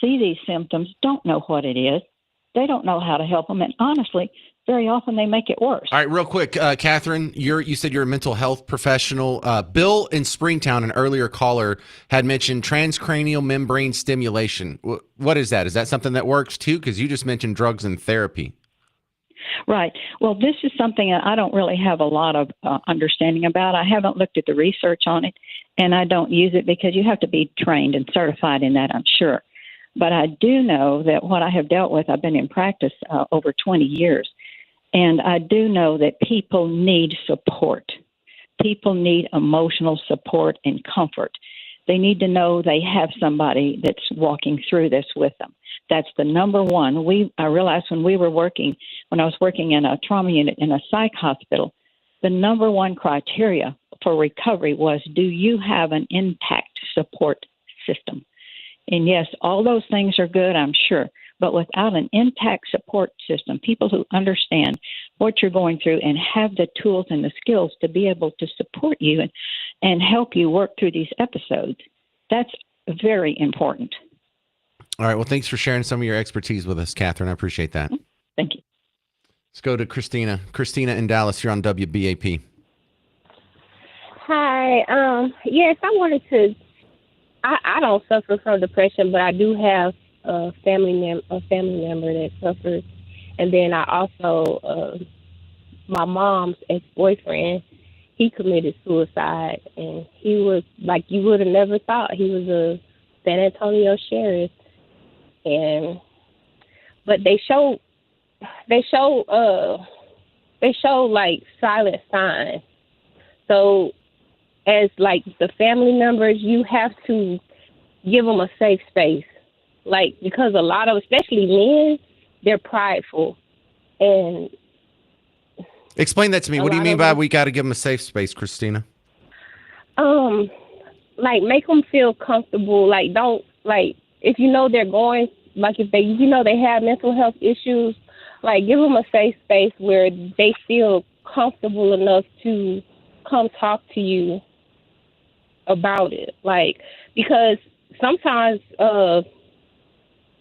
Speaker 11: see these symptoms don't know what it is. They don't know how to help them. And honestly, very often they make it worse.
Speaker 1: All right, real quick, Catherine, you said you're a mental health professional. Bill in Springtown, an earlier caller, had mentioned transcranial membrane stimulation. What is that? Is that something that works too? Because you just mentioned drugs and therapy.
Speaker 11: Right. Well, this is something that I don't really have a lot of understanding about. I haven't looked at the research on it, and I don't use it because you have to be trained and certified in that, I'm sure. But I do know that what I have dealt with, I've been in practice over 20 years, and I do know that people need support. People need emotional support and comfort. They need to know they have somebody that's walking through this with them. That's the number one. I realized when I was working in a trauma unit in a psych hospital, the number one criteria for recovery was, do you have an intact support system? And yes, all those things are good, I'm sure. But without an intact support system, people who understand what you're going through and have the tools and the skills to be able to support you and help you work through these episodes, that's very important.
Speaker 1: All right. Well, thanks for sharing some of your expertise with us, Catherine. I appreciate that.
Speaker 11: Thank you.
Speaker 1: Let's go to Christina. Christina in Dallas, you're on WBAP.
Speaker 12: Hi. Yes, I wanted to. I don't suffer from depression, but I do have a family member that suffers, and then I also my mom's ex-boyfriend. He committed suicide, and he was like you would have never thought. He was a San Antonio sheriff, but they show they show like silent signs. So as like the family members, you have to give them a safe space. Like, because a lot of, especially men, they're prideful. And
Speaker 1: Explain that to me.
Speaker 12: a
Speaker 1: What do you
Speaker 12: lot
Speaker 1: mean
Speaker 12: of
Speaker 1: by
Speaker 12: them,
Speaker 1: we got to give them a safe space, Christina?
Speaker 12: like make them feel comfortable. Like, don't, like, if you know they're going, like if they, you know, they have mental health issues, like give them a safe space where they feel comfortable enough to come talk to you about it. Like, because sometimes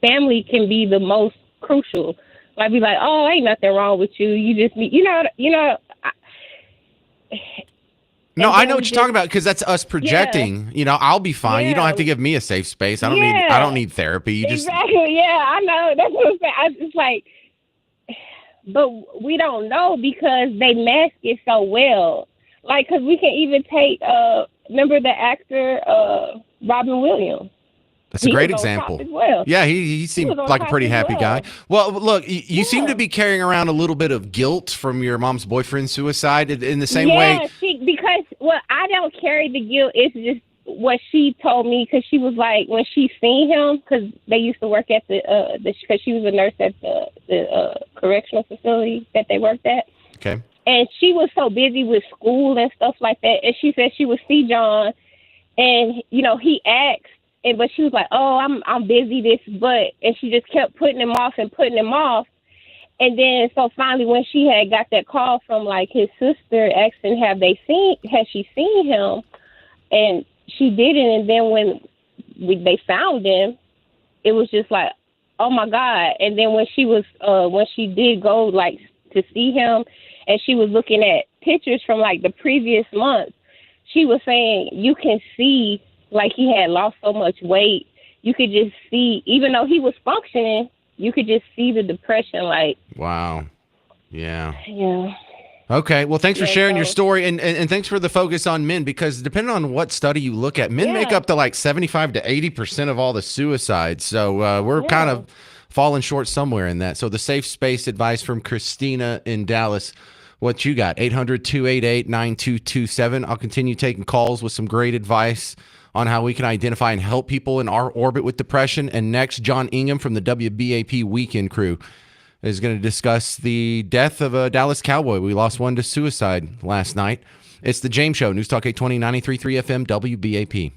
Speaker 12: family can be the most crucial. Like, be like, oh, ain't nothing wrong with you. You just need,
Speaker 1: No,
Speaker 12: and
Speaker 1: I
Speaker 12: then
Speaker 1: know
Speaker 12: we
Speaker 1: what you're talking
Speaker 12: just,
Speaker 1: about because that's us
Speaker 12: yeah,
Speaker 1: projecting. You know, I'll be fine. You don't
Speaker 12: yeah,
Speaker 1: have to give me a safe space. I don't
Speaker 12: yeah,
Speaker 1: need therapy. You just
Speaker 12: exactly. Yeah, I know. That's what I'm saying. It's like, but we don't know because they mask it so well. Like, because we can even take, remember the actor Robin Williams?
Speaker 1: That's a
Speaker 12: He
Speaker 1: great
Speaker 12: was on top
Speaker 1: example.
Speaker 12: as well.
Speaker 1: Yeah, he
Speaker 12: He was
Speaker 1: seemed
Speaker 12: on
Speaker 1: like a
Speaker 12: top
Speaker 1: pretty
Speaker 12: as
Speaker 1: happy guy.
Speaker 12: well.
Speaker 1: Well, look, you seem to
Speaker 12: Yeah.
Speaker 1: be carrying around a little bit of guilt from your mom's boyfriend's suicide in the same way.
Speaker 12: Yeah, because well, I don't carry the guilt. It's just what she told me because she was like when she seen him because they used to work at the because she was a nurse at the correctional facility that they worked at,
Speaker 1: Okay.
Speaker 12: and she was so busy with school and stuff like that. And she said she would see John, and he asked, and but she was like, "Oh, I'm busy this, but," and she just kept putting him off and putting him off. And then, so finally, when she had got that call from like his sister asking, had she seen him? And she didn't. And then when they found him, it was just like, oh my God. And then when she did go like to see him, and she was looking at pictures from like the previous month, she was saying you can see like he had lost so much weight. You could just see, even though he was functioning, you could just see the depression, like.
Speaker 1: Wow. Yeah.
Speaker 12: Yeah.
Speaker 1: Okay. Well, thanks for
Speaker 12: Yeah.
Speaker 1: sharing your
Speaker 12: So.
Speaker 1: story and thanks for the focus on men because depending on what study you look at, men make
Speaker 12: Yeah.
Speaker 1: up to like 75 to 80% of all the suicides. So we're kind of falling short somewhere in that. So the safe space advice from Christina in Dallas. What you got? 800-288-9227. I'll continue taking calls with some great advice on how we can identify and help people in our orbit with depression. And next, John Ingham from the WBAP Weekend Crew is going to discuss the death of a Dallas Cowboy. We lost one to suicide last night. It's the James Show, News Talk 820, 93.3 FM, WBAP.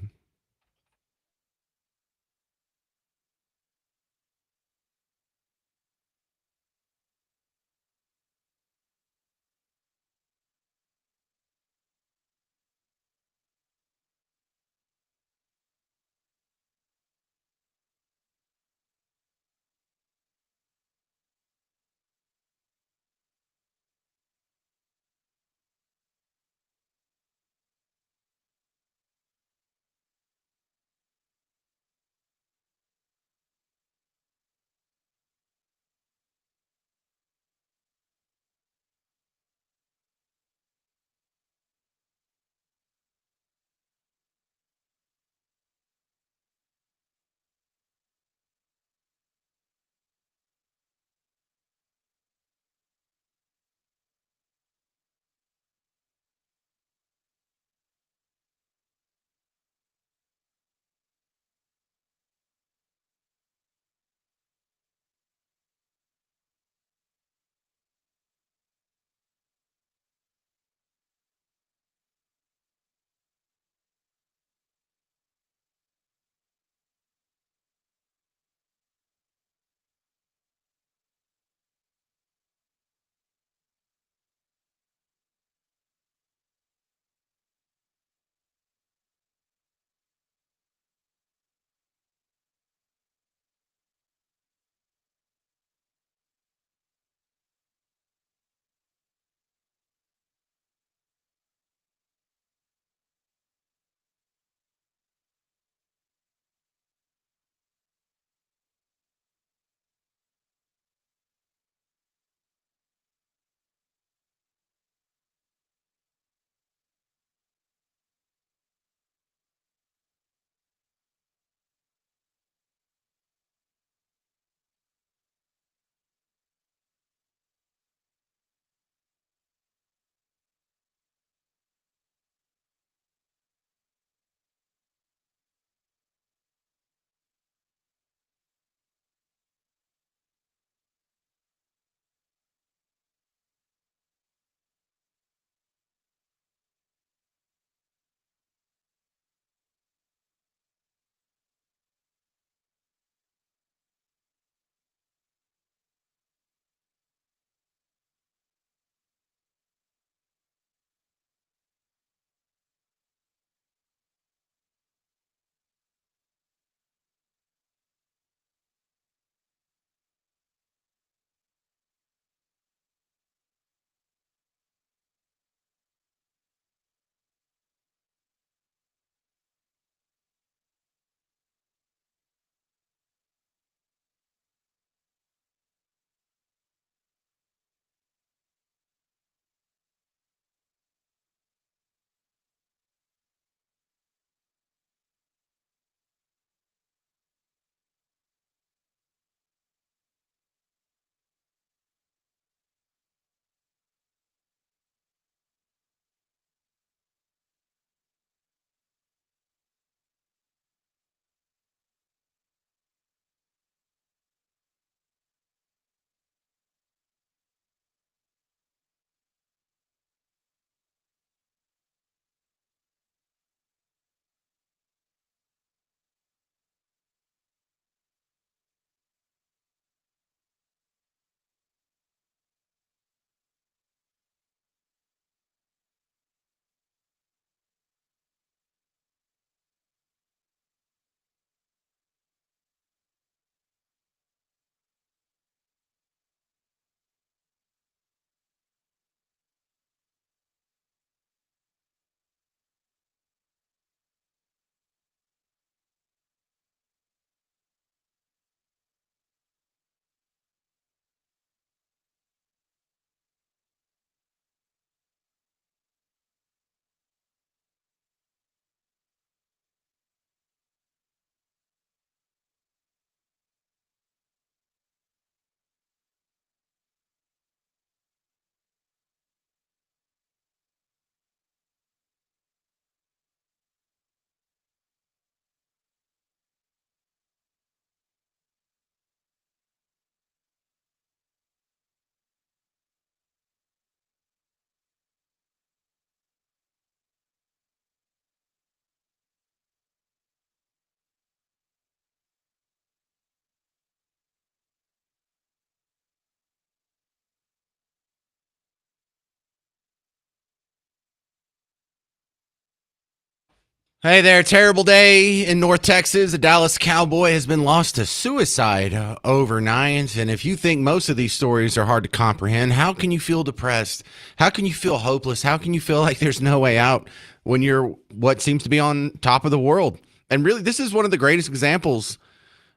Speaker 1: Hey there, terrible day in North Texas. A Dallas Cowboy has been lost to suicide overnight. And if you think most of these stories are hard to comprehend, how can you feel depressed? How can you feel hopeless? How can you feel like there's no way out when you're what seems to be on top of the world? And really, this is one of the greatest examples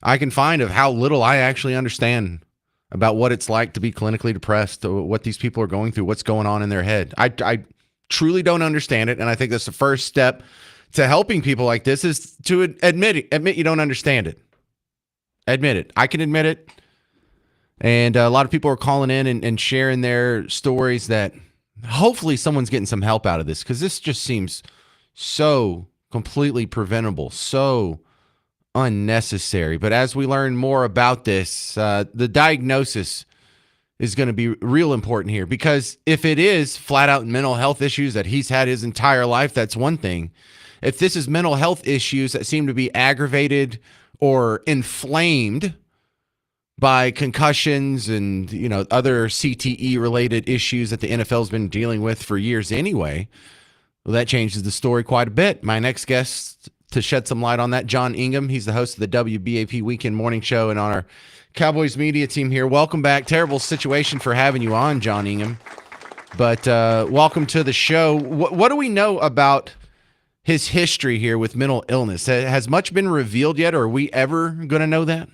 Speaker 1: I can find of how little I actually understand about what it's like to be clinically depressed, what these people are going through, what's going on in their head. I truly don't understand it. And I think that's the first step to helping people like this is to admit you don't understand it. Admit it. I can admit it. And a lot of people are calling in and sharing their stories that hopefully someone's getting some help out of this, because this just seems so completely preventable, so unnecessary. But as we learn more about this, the diagnosis is going to be real important here, because if it is flat out mental health issues that he's had his entire life, that's one thing. If this is mental health issues that seem to be aggravated or inflamed by concussions and, other CTE related issues that the NFL's been dealing with for years anyway, well, that changes the story quite a bit. My next guest to shed some light on that, John Ingham. He's the host of the WBAP Weekend Morning Show and on our Cowboys media team here. Welcome back. Terrible situation for having you on, John Ingham. But welcome to the show. What do we know about his history here with mental illness? Has much been revealed yet, or are we ever going to know that?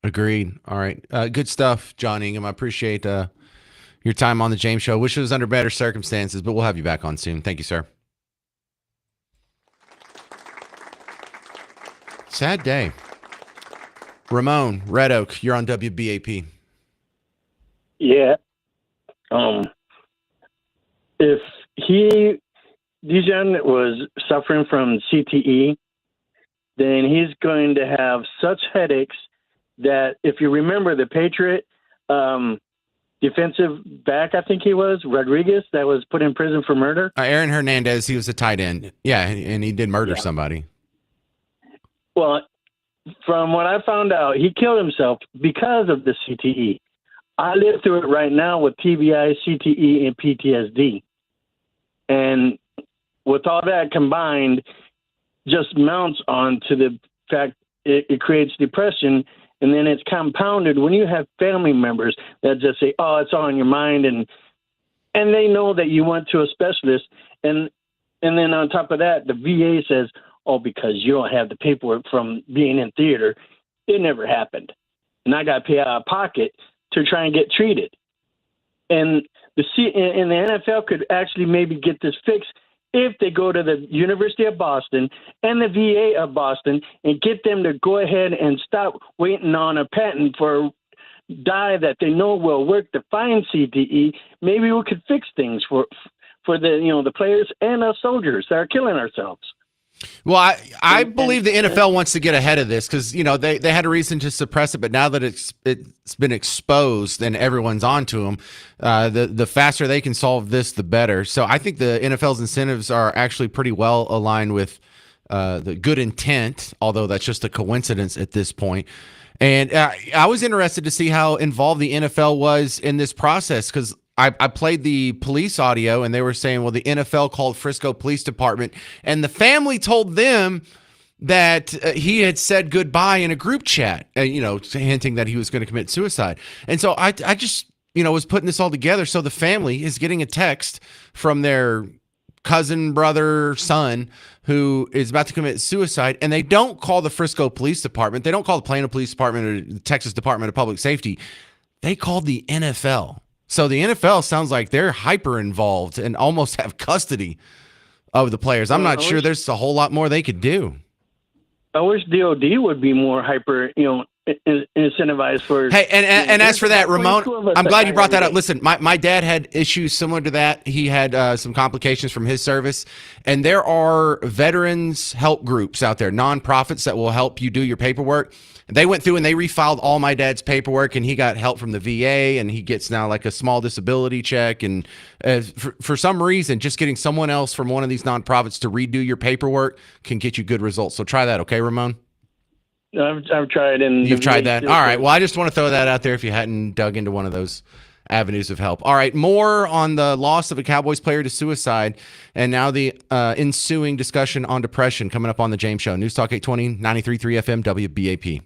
Speaker 1: Agreed. All right. Good stuff, John Ingham. I appreciate your time on the James Show. Wish it was under better circumstances, but we'll have you back on soon. Thank you, sir. Sad day. Ramon, Red Oak, you're on WBAP.
Speaker 13: Yeah. If Dijon was suffering from CTE, then he's going to have such headaches that if you remember the Patriot defensive back, I think he was, Rodriguez, that was put in prison for murder.
Speaker 1: Aaron Hernandez, he was a tight end. Yeah, and he did murder somebody.
Speaker 13: Well, from what I found out, he killed himself because of the CTE. I live through it right now with TBI, CTE, and PTSD. And with all that combined, just mounts on to the fact it creates depression, and then it's compounded when you have family members that just say, oh, it's all in your mind, and they know that you went to a specialist, and then on top of that, the VA says, oh, because you don't have the paperwork from being in theater, it never happened. And I got to pay out of pocket to try and get treated. And the NFL could actually maybe get this fixed if they go to the University of Boston and the VA of Boston and get them to go ahead and stop waiting on a patent for a dye that they know will work to find CTE. Maybe we could fix things for the players and us soldiers that are killing ourselves.
Speaker 1: Well, I believe the NFL wants to get ahead of this because, they had a reason to suppress it, but now that it's been exposed and everyone's onto them, the faster they can solve this, the better. So I think the NFL's incentives are actually pretty well aligned with the good intent, although that's just a coincidence at this point. And I was interested to see how involved the NFL was in this process because I played the police audio and they were saying, well, the NFL called Frisco Police Department and the family told them that he had said goodbye in a group chat, hinting that he was going to commit suicide. And so I just, was putting this all together. So the family is getting a text from their cousin, brother, son who is about to commit suicide, and they don't call the Frisco Police Department. They don't call the Plano Police Department or the Texas Department of Public Safety. They called the NFL. So the NFL sounds like they're hyper involved and almost have custody of the players. I'm not sure there's a whole lot more they could do.
Speaker 13: I wish DOD would be more hyper, incentivized for.
Speaker 1: Hey, and as for that, Ramon, I'm glad you brought that up. Listen, my dad had issues similar to that. He had some complications from his service, and there are veterans help groups out there, nonprofits that will help you do your paperwork. They went through and they refiled all my dad's paperwork, and he got help from the VA, and he gets now like a small disability check. And for some reason, just getting someone else from one of these nonprofits to redo your paperwork can get you good results. So try that, okay, Ramon?
Speaker 13: I've tried. And
Speaker 1: you've tried that. All right. Well, I just want to throw that out there if you hadn't dug into one of those avenues of help. All right. More on the loss of a Cowboys player to suicide and now the ensuing discussion on depression coming up on the James Show. News Talk 820, 93.3 FM, WBAP.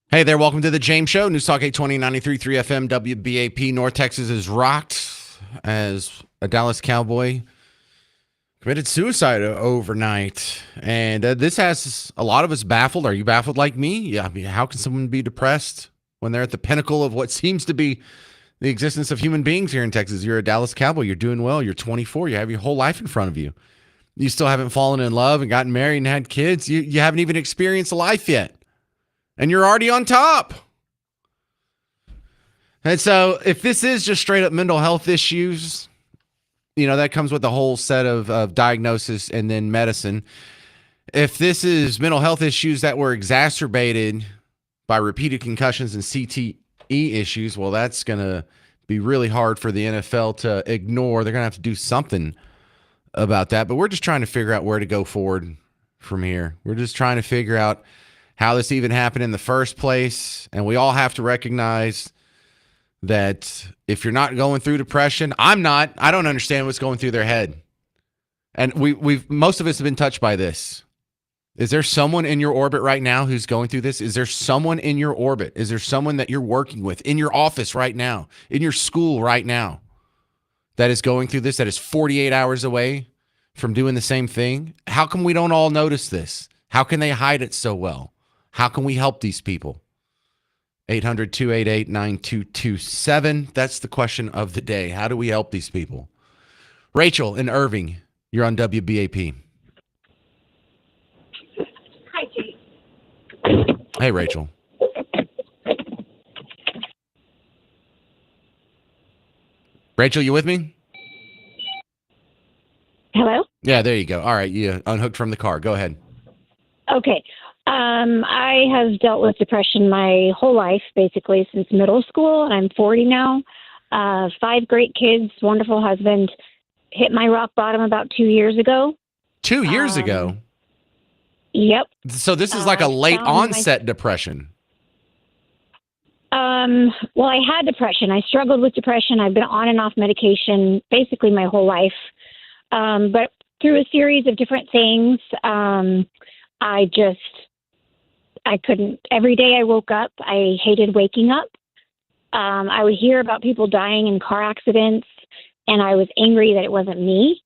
Speaker 1: Hey there, welcome to the James Show. News Talk 820, 93.3 FM, WBAP. North Texas is rocked as a Dallas Cowboy committed suicide overnight. And this has a lot of us baffled. Are you baffled like me? Yeah, I mean, how can someone be depressed when they're at the pinnacle of what seems to be the existence of human beings here in Texas? You're a Dallas Cowboy. You're doing well. You're 24. You have your whole life in front of you. You still haven't fallen in love and gotten married and had kids. You haven't even experienced life yet. And you're already on top. And so if this is just straight up mental health issues, that comes with a whole set of diagnosis and then medicine. If this is mental health issues that were exacerbated by repeated concussions and CTE issues, well, that's going to be really hard for the NFL to ignore. They're going to have to do something about that. But we're just trying to figure out where to go forward from here. We're just trying to figure out how this even happened in the first place. And we all have to recognize that if you're not going through depression, I don't understand what's going through their head. And most of us have been touched by this. Is there someone in your orbit right now who's going through this? Is there someone in your orbit? Is there someone that you're working with in your office right now, in your school right now, that is going through this, that is 48 hours away from doing the same thing? How come we don't all notice this? How can they hide it so well? How can we help these people? 800-288-9227. That's the question of the day. How do we help these people? Rachel in Irving, you're on WBAP.
Speaker 14: Hi, Jake.
Speaker 1: Hey, Rachel. Rachel, you with me?
Speaker 14: Hello?
Speaker 1: Yeah, there you go. All right, you unhooked from the car. Go ahead.
Speaker 14: Okay. I have dealt with depression my whole life, basically since middle school, and I'm 40 now. 5 great kids, wonderful husband. Hit my rock bottom about 2 years ago.
Speaker 1: 2 years ago?
Speaker 14: Yep.
Speaker 1: So this is like a late onset depression.
Speaker 14: Well, I had depression. I struggled with depression. I've been on and off medication basically my whole life. But through a series of different things, I couldn't. Every day I woke up, I hated waking up. I would hear about people dying in car accidents, and I was angry that it wasn't me.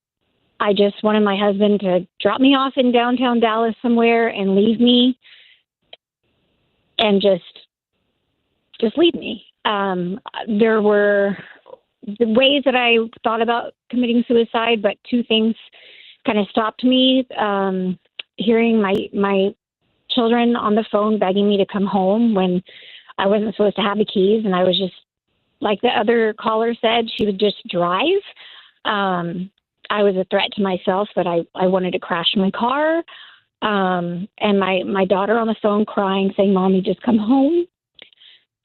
Speaker 14: I just wanted my husband to drop me off in downtown Dallas somewhere and leave me, and just leave me. There were the ways that I thought about committing suicide, but 2 things kind of stopped me. Hearing my children on the phone begging me to come home when I wasn't supposed to have the keys, and I was just, like the other caller said, she would just drive. I was a threat to myself that I wanted to crash my car. And my daughter on the phone crying, saying, "Mommy, just come home."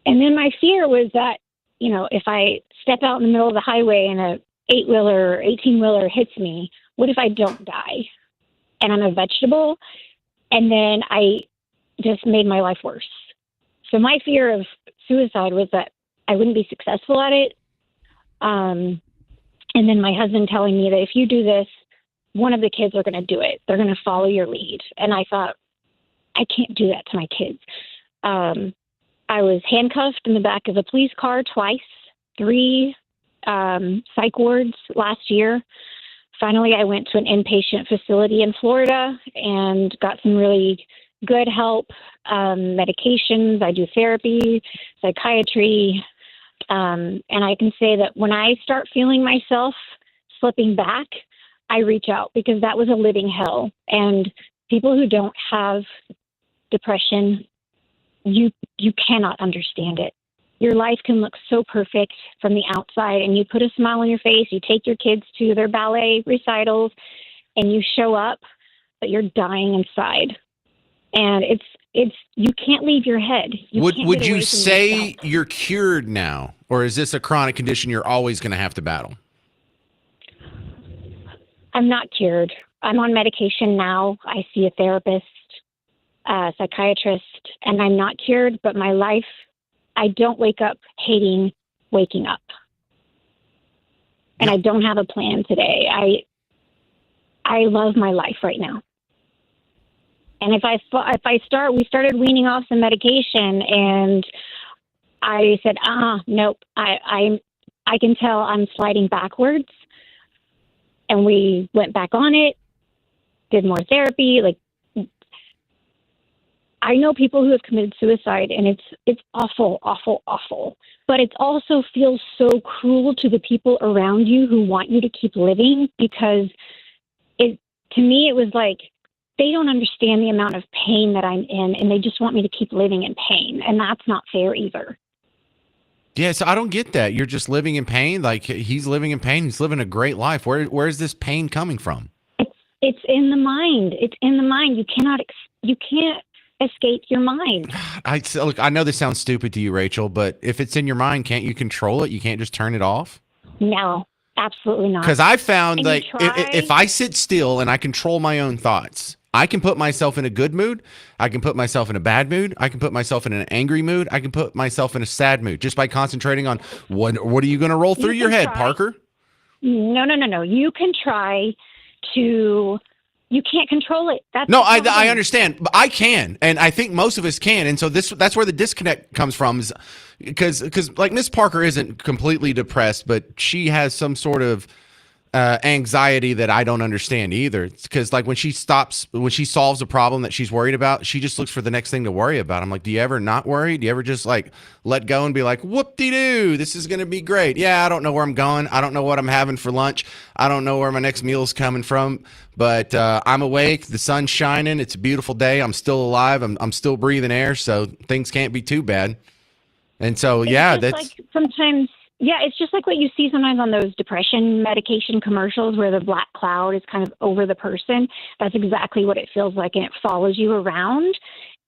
Speaker 14: And then my fear was that, if I step out in the middle of the highway and a 8-wheeler or 18-wheeler hits me, what if I don't die? And I'm a vegetable. And then I just made my life worse. So my fear of suicide was that I wouldn't be successful at it. And then my husband telling me that if you do this, one of the kids are going to do it. They're going to follow your lead. And I thought, I can't do that to my kids. I was handcuffed in the back of a police car twice, 3 psych wards last year. Finally, I went to an inpatient facility in Florida and got some really good help, medications. I do therapy, psychiatry. And I can say that when I start feeling myself slipping back, I reach out, because that was a living hell. And people who don't have depression, you cannot understand it. Your life can look so perfect from the outside, and you put a smile on your face, you take your kids to their ballet recitals, and you show up, but you're dying inside. And it's you can't leave your head.
Speaker 1: Would you say you're cured now, or is this a chronic condition you're always going to have to battle?
Speaker 14: I'm not cured. I'm on medication now. I see a therapist, a psychiatrist, and I'm not cured, but my life, I don't wake up hating waking up. And I don't have a plan today. I love my life right now. And we started weaning off some medication, and I said, nope, I can tell I'm sliding backwards. And we went back on it, did more therapy. Like, I know people who have committed suicide, and it's awful, awful, awful. But it also feels so cruel to the people around you who want you to keep living, because to me, it was like they don't understand the amount of pain that I'm in, and they just want me to keep living in pain. And that's not fair either.
Speaker 1: Yeah, so I don't get that. You're just living in pain. Like, he's living in pain. He's living a great life. Where's this pain coming from?
Speaker 14: It's in the mind. It's in the mind. You can't escape your mind.
Speaker 1: Look, I know this sounds stupid to you, Rachel, but if it's in your mind, can't you control it? You can't just turn it off?
Speaker 14: No, absolutely not.
Speaker 1: Because I found,
Speaker 14: And
Speaker 1: like, if I sit still and I control my own thoughts, I can put myself in a good mood. I can put myself in a bad mood. I can put myself in an angry mood. I can put myself in a sad mood just by concentrating on what are you going to roll through your head, Parker?
Speaker 14: No. You can try to. You can't control it. That's
Speaker 1: No,
Speaker 14: the problem.
Speaker 1: I understand, but I can, and I think most of us can, and so that's where the disconnect comes from, is because like Miss Parker isn't completely depressed, but she has some sort of anxiety that I don't understand either. Because like when she solves a problem that she's worried about, she just looks for the next thing to worry about. I'm like, do you ever not worry? Do you ever just like let go and be like, whoop-de-doo, this is going to be great. Yeah, I don't know where I'm going. I don't know what I'm having for lunch. I don't know where my next meal is coming from, but I'm awake. The sun's shining. It's a beautiful day. I'm still alive. I'm still breathing air, so things can't be too bad. And so, yeah, that's
Speaker 14: like sometimes. Yeah, it's just like what you see sometimes on those depression medication commercials where the black cloud is kind of over the person. That's exactly what it feels like, and it follows you around.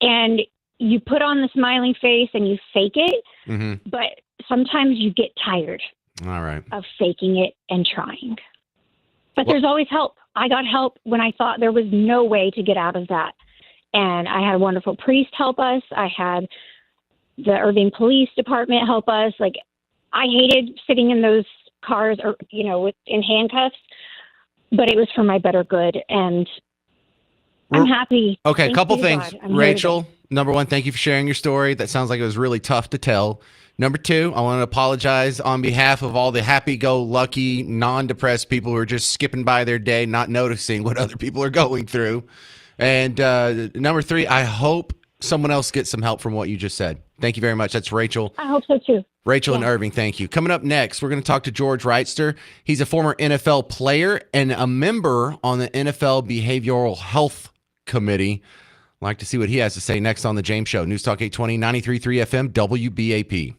Speaker 14: And you put on the smiling face and you fake it, but sometimes you get tired
Speaker 1: all right
Speaker 14: of faking it and trying. But there's always help. I got help when I thought there was no way to get out of that. And I had a wonderful priest help us. I had the Irving Police Department help us. Like, I hated sitting in those cars or, in handcuffs, but it was for my better good. And I'm happy.
Speaker 1: Okay, a couple
Speaker 14: Thank you to
Speaker 1: things.
Speaker 14: God. I'm here
Speaker 1: Rachel,
Speaker 14: today.
Speaker 1: number one, thank you for sharing your story. That sounds like it was really tough to tell. Number two, I want to apologize on behalf of all the happy-go-lucky, non-depressed people who are just skipping by their day, not noticing what other people are going through. And number three, I hope someone else gets some help from what you just said. Thank you very much. That's Rachel.
Speaker 14: I hope so too.
Speaker 1: Rachel and Irving, thank you. Coming up next, we're going to talk to George Wrightster. He's a former NFL player and a member on the NFL Behavioral Health Committee. I'd like to see what he has to say next on The James Show. News Talk 820, 93.3 FM, WBAP.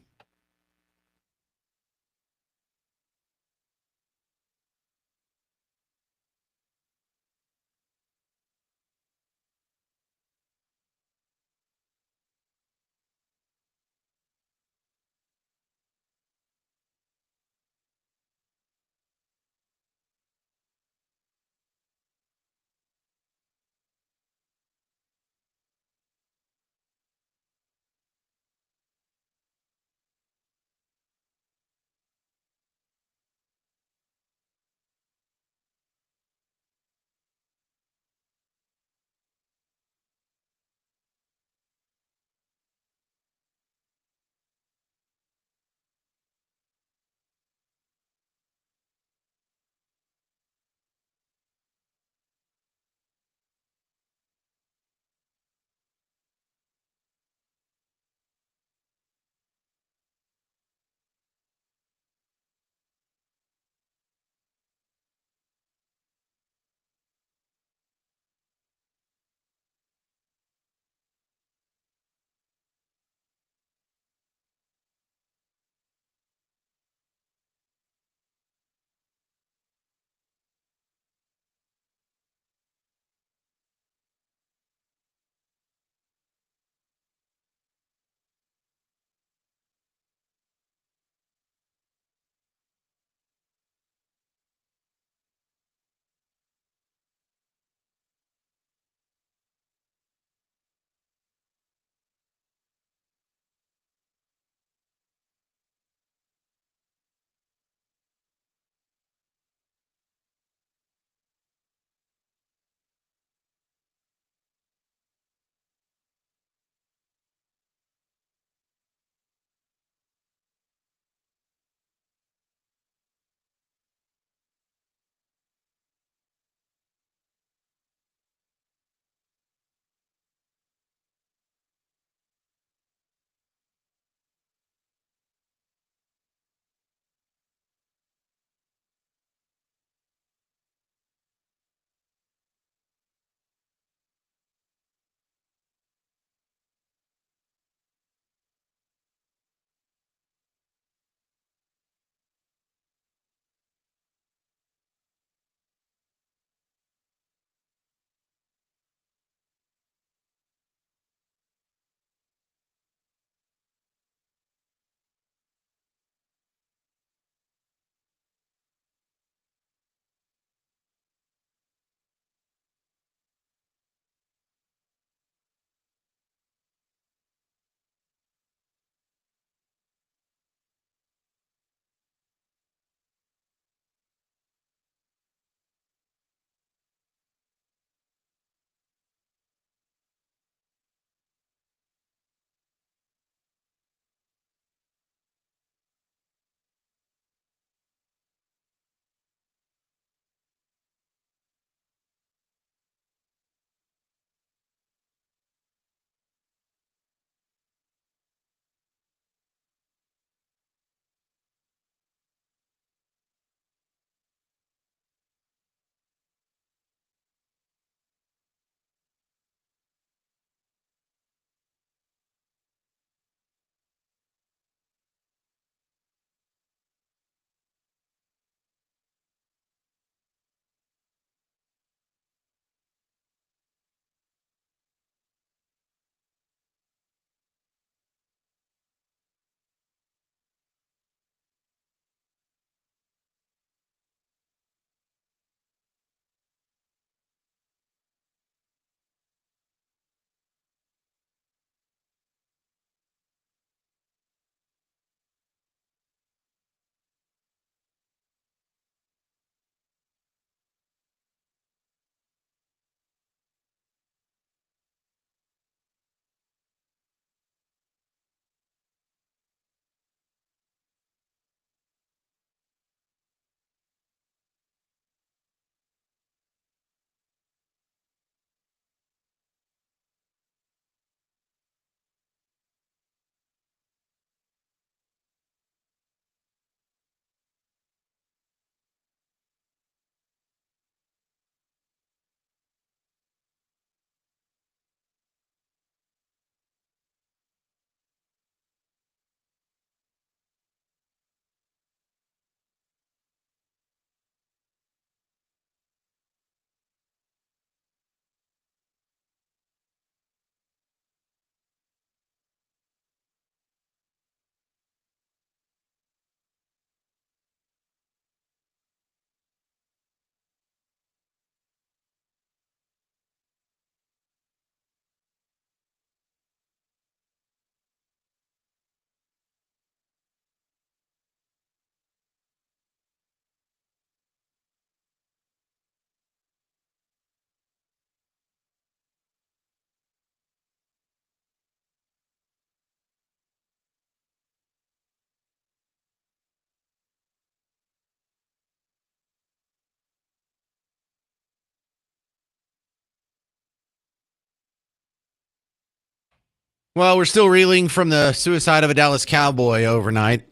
Speaker 1: Well, we're still reeling from the suicide of a Dallas Cowboy overnight.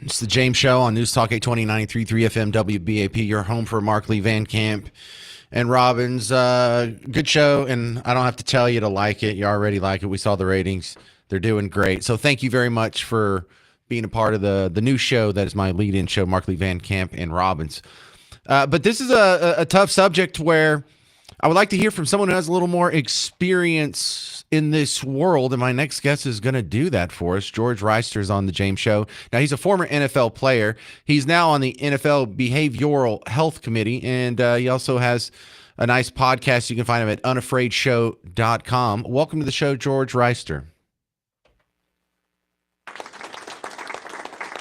Speaker 1: It's the James Show on News Talk 820 FM WBAP, your home for Mark Lee Van Camp and Robbins. Good show, and I don't have to tell you to like it. You already like it. We saw the ratings. They're doing great. So thank you very much for being a part of the new show that is my lead-in show, Mark Lee Van Camp and Robbins. But this is a tough subject where I would like to hear from someone who has a little more experience in this world, and my next guest is going to do that for us. George Reister's on the James Show. Now, he's a former NFL player. He's now on the NFL Behavioral Health Committee, and he also has a nice podcast. You can find him at unafraidshow.com. Welcome to the show, George Reister.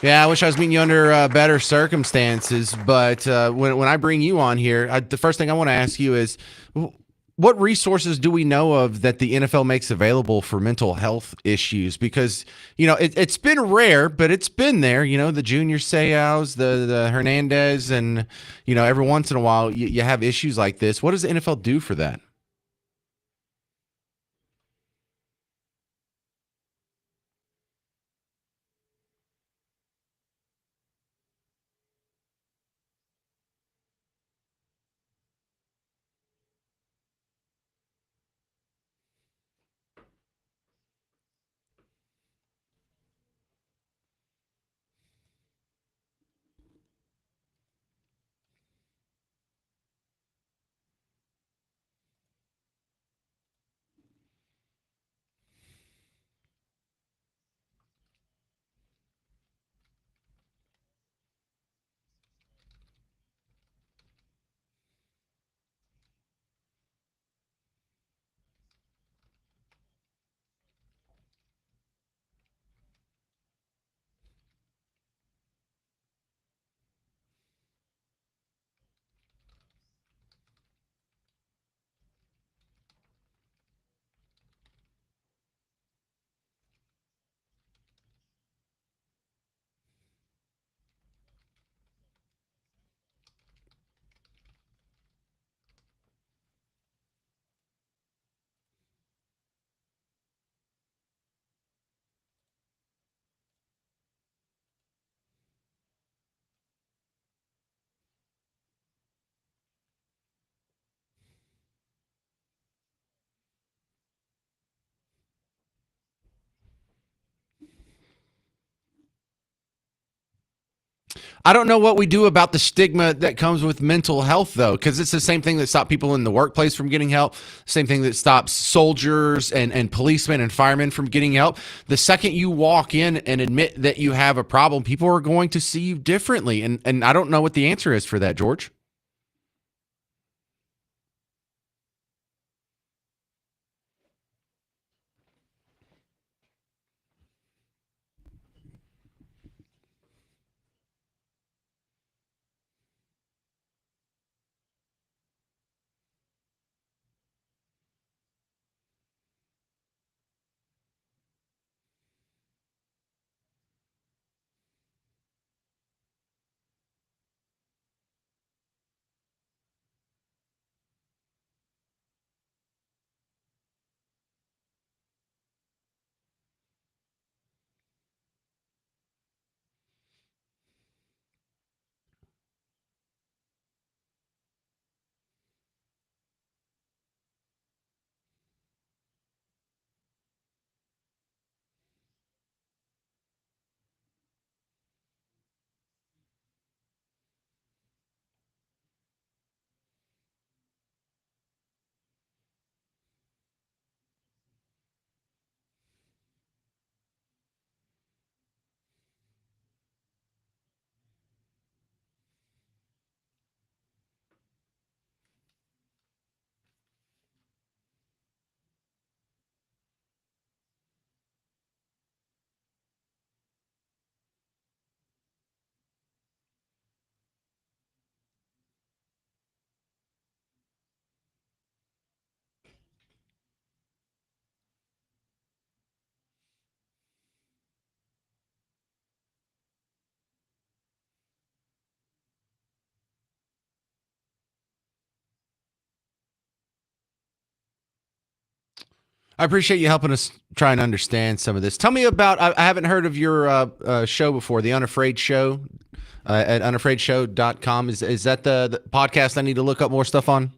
Speaker 1: Yeah, I wish I was meeting you under better circumstances, but when I bring you on here, the first thing I want to ask you is, what resources do we know of that the NFL makes available for mental health issues? Because, it's been rare, but it's been there, the Junior Seau's, the Hernandez, and, every once in a while you have issues like this. What does the NFL do for that? I don't know what we do about the stigma that comes with mental health, though, because it's the same thing that stops people in the workplace from getting help, same thing that stops soldiers and policemen and firemen from getting help. The second you walk in and admit that you have a problem, people are going to see you differently. And I don't know what the answer is for that, George. I appreciate you helping us try and understand some of this. Tell me about, I haven't heard of your show before, The Unafraid Show at unafraidshow.com. Is that the podcast I need to look up more stuff on?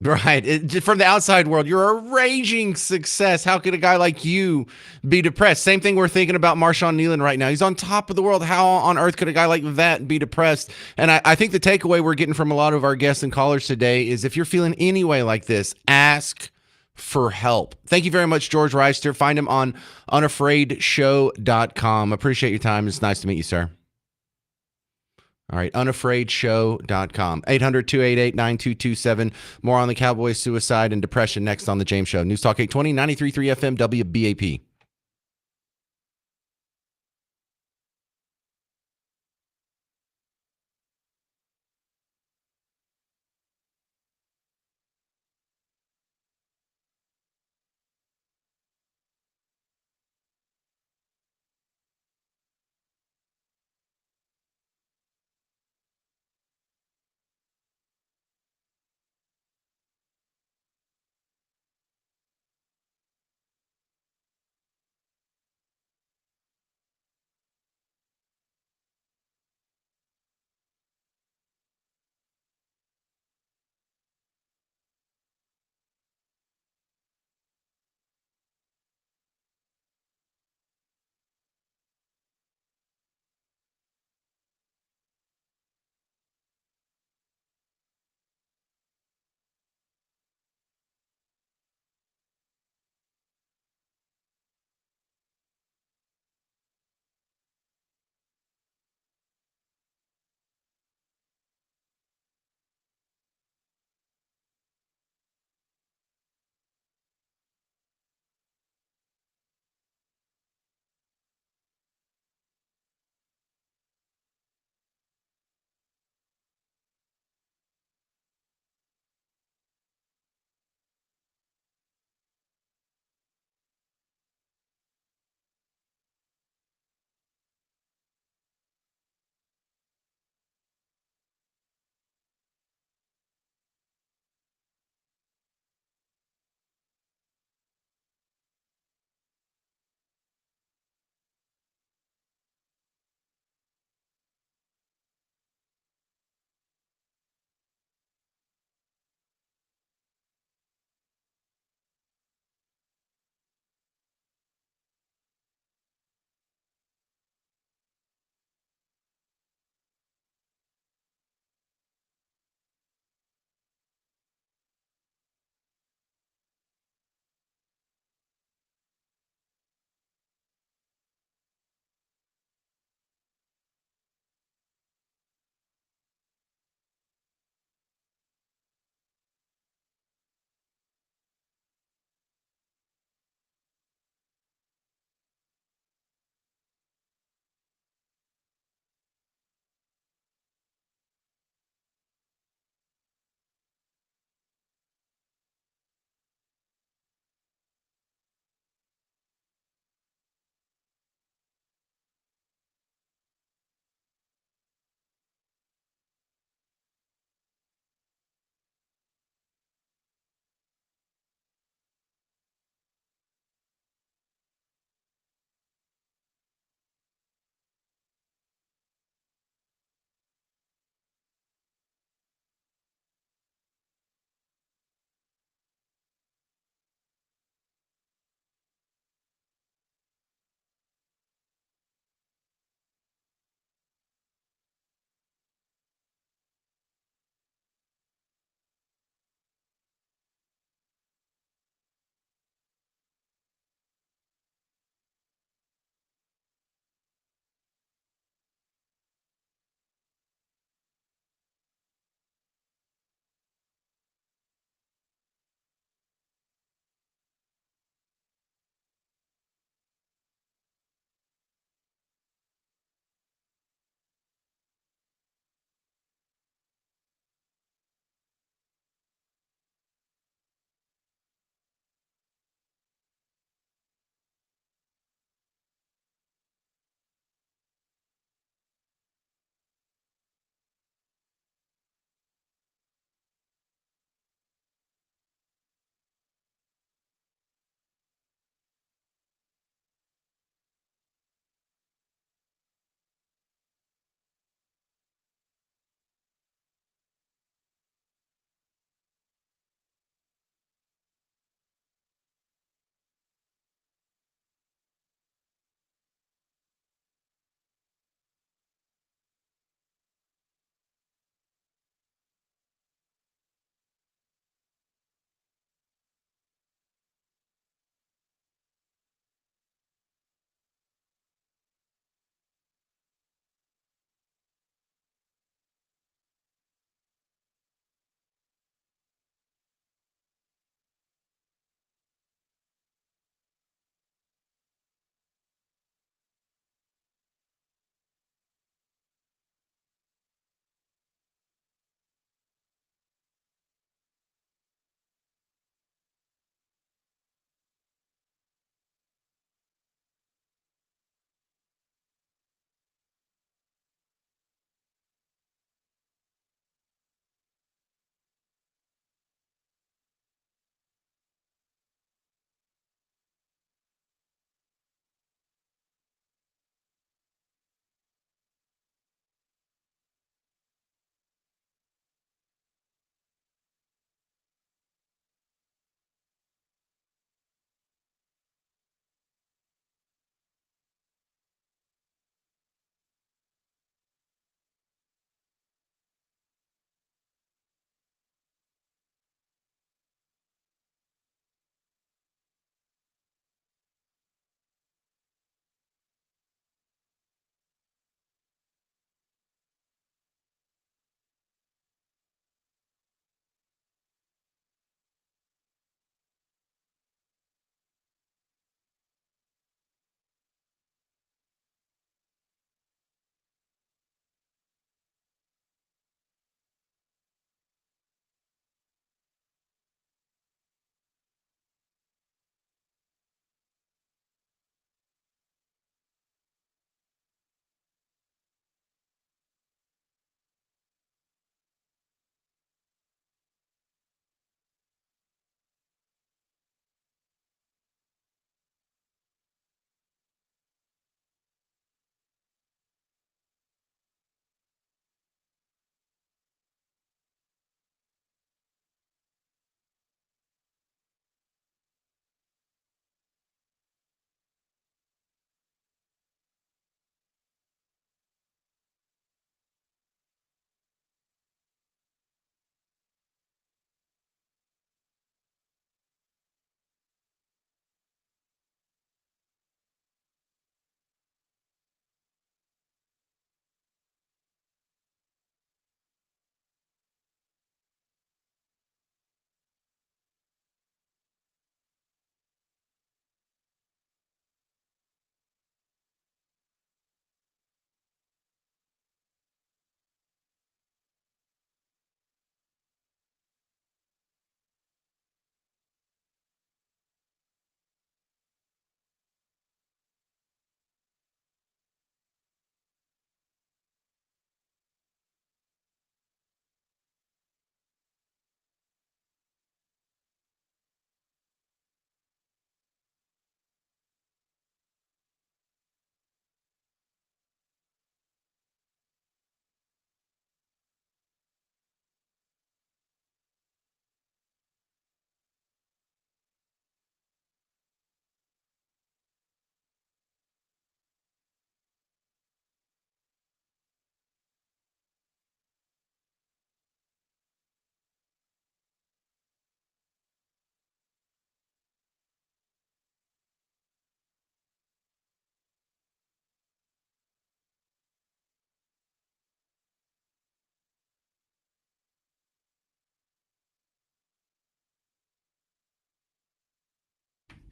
Speaker 1: Right. From the outside world, you're a raging success. How could a guy like you be depressed? Same thing we're thinking about Marshawn Nealon right now. He's on top of the world. How on earth could a guy like that be depressed? And I think the takeaway we're getting from a lot of our guests and callers today is if you're feeling any way like this, ask for help. Thank you very much, George Reister. Find him on unafraidshow.com. Appreciate your time. It's nice to meet you, sir. All right, unafraidshow.com. 800-288-9227. More on the Cowboys suicide and depression next on The James Show. News Talk 820, 93.3 FM, WBAP.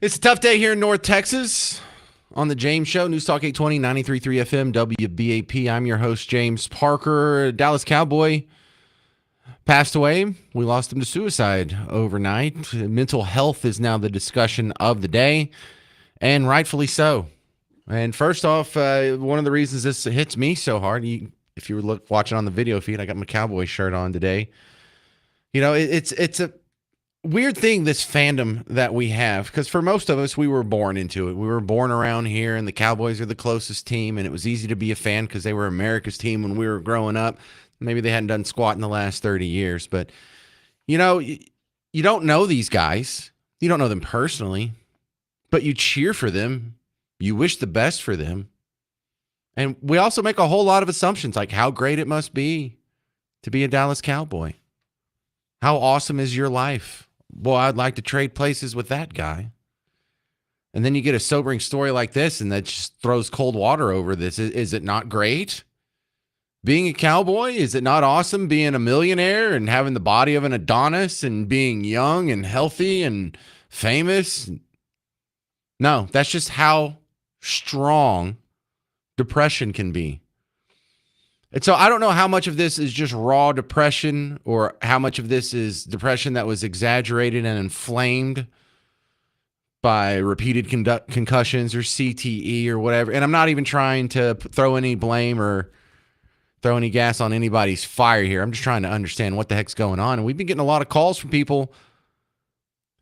Speaker 1: It's a tough day here in North Texas on the James Show, News Talk 820, 93.3 FM, WBAP. I'm your host, James Parker. Dallas Cowboy passed away. We lost him to suicide overnight. Mental health is now the discussion of the day, and rightfully so. And first off, one of the reasons this hits me so hard, if you were watching on the video feed, I got my Cowboy shirt on today. You know, it's a weird thing, this fandom that we have, because for most of us, we were born into it. We were born around here, and the Cowboys are the closest team, and it was easy to be a fan because they were America's team when we were growing up. Maybe they hadn't done squat in the last 30 years, but, you know, you don't know these guys. You don't know them personally, but you cheer for them. You wish the best for them. And we also make a whole lot of assumptions, like how great it must be to be a Dallas Cowboy. How awesome is your life? Boy, I'd like to trade places with that guy. And then you get a sobering story like this, and that just throws cold water over this. Is it not great being a Cowboy? Is it not awesome being a millionaire and having the body of an Adonis and being young and healthy and famous? No, that's just how strong depression can be. And so I don't know how much of this is just raw depression or how much of this is depression that was exaggerated and inflamed by repeated concussions or CTE or whatever. And I'm not even trying to throw any blame or throw any gas on anybody's fire here. I'm just trying to understand what the heck's going on. And we've been getting a lot of calls from people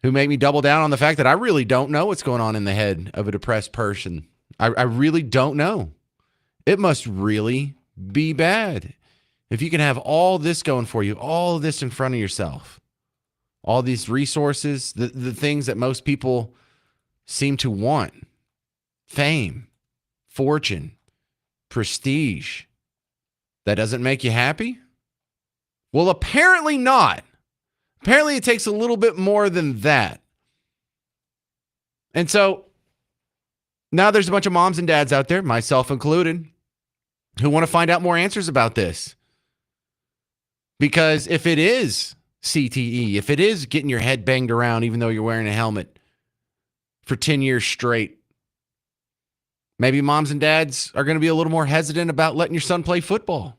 Speaker 1: who make me double down on the fact that I really don't know what's going on in the head of a depressed person. I really don't know. It must really be bad if you can have all this going for you, all this in front of yourself, all these resources, the things that most people seem to want: fame, fortune, prestige. That doesn't make you happy? Well, apparently not. Apparently it takes a little bit more than that. And so now there's a bunch of moms and dads out there, myself included, who want to find out more answers about this. Because if it is CTE, if it is getting your head banged around even though you're wearing a helmet for 10 years straight, maybe moms and dads are going to be a little more hesitant about letting your son play football.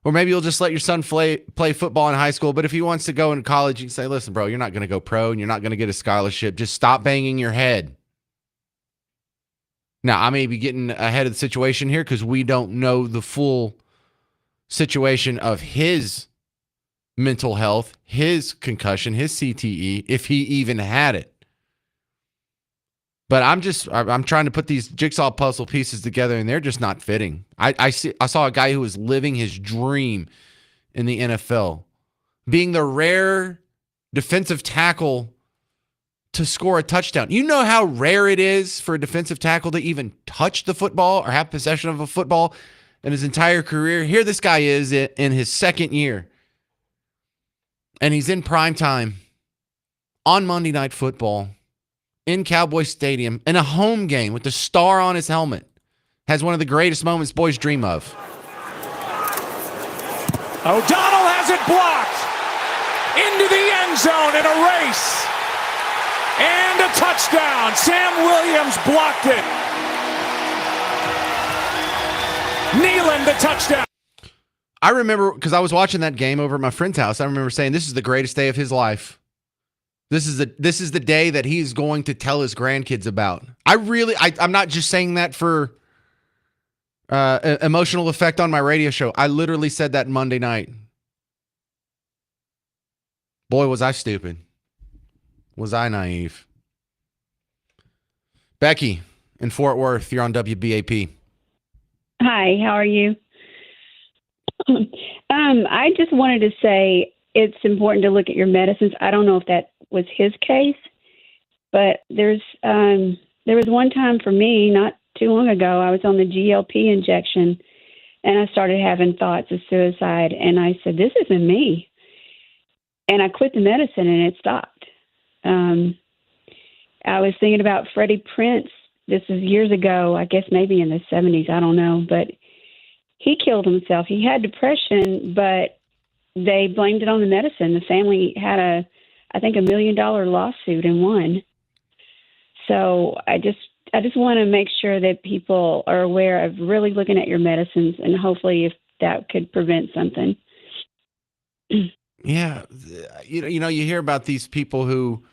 Speaker 1: Or maybe you'll just let your son play football in high school, but if he wants to go into college, you can say, listen, bro, you're not going to go pro and you're not going to get a scholarship. Just stop banging your head. Now, I may be getting ahead of the situation here because we don't know the full situation of his mental health, his concussion, his CTE, if he even had it. But I'm trying to put these jigsaw puzzle pieces together, and they're just not fitting. I saw a guy who was living his dream in the NFL, being the rare defensive tackle to score a touchdown. You know how rare it is for a defensive tackle to even touch the football or have possession of a football in his entire career. Here this guy is in his second year, and he's in prime time on Monday Night Football in Cowboy Stadium in a home game with the star on his helmet. Has one of the greatest moments boys dream of.
Speaker 15: O'Donnell has it blocked into the end zone in a race. And a touchdown. Sam Williams blocked it. Nealon, the touchdown.
Speaker 1: I remember, because I was watching that game over at my friend's house, I remember saying this is the greatest day of his life. This is the day that he's going to tell his grandkids about. I'm not just saying that for emotional effect on my radio show. I literally said that Monday night. Boy, was I stupid. Was I naive? Becky in Fort Worth, you're on WBAP.
Speaker 11: Hi, how are you? I just wanted to say it's important to look at your medicines. I don't know if that was his case, but there was one time for me not too long ago, I was on the GLP injection and I started having thoughts of suicide, and I said, this isn't me. And I quit the medicine and it stopped. I was thinking about Freddie Prinze. This was years ago, I guess maybe in the 70s, I don't know, but he killed himself. He had depression, but they blamed it on the medicine. The family had I think $1 million lawsuit and won.
Speaker 16: So I just want to make sure that people are aware of really looking at your medicines, and hopefully if that could prevent something.
Speaker 1: Yeah, you hear about these people who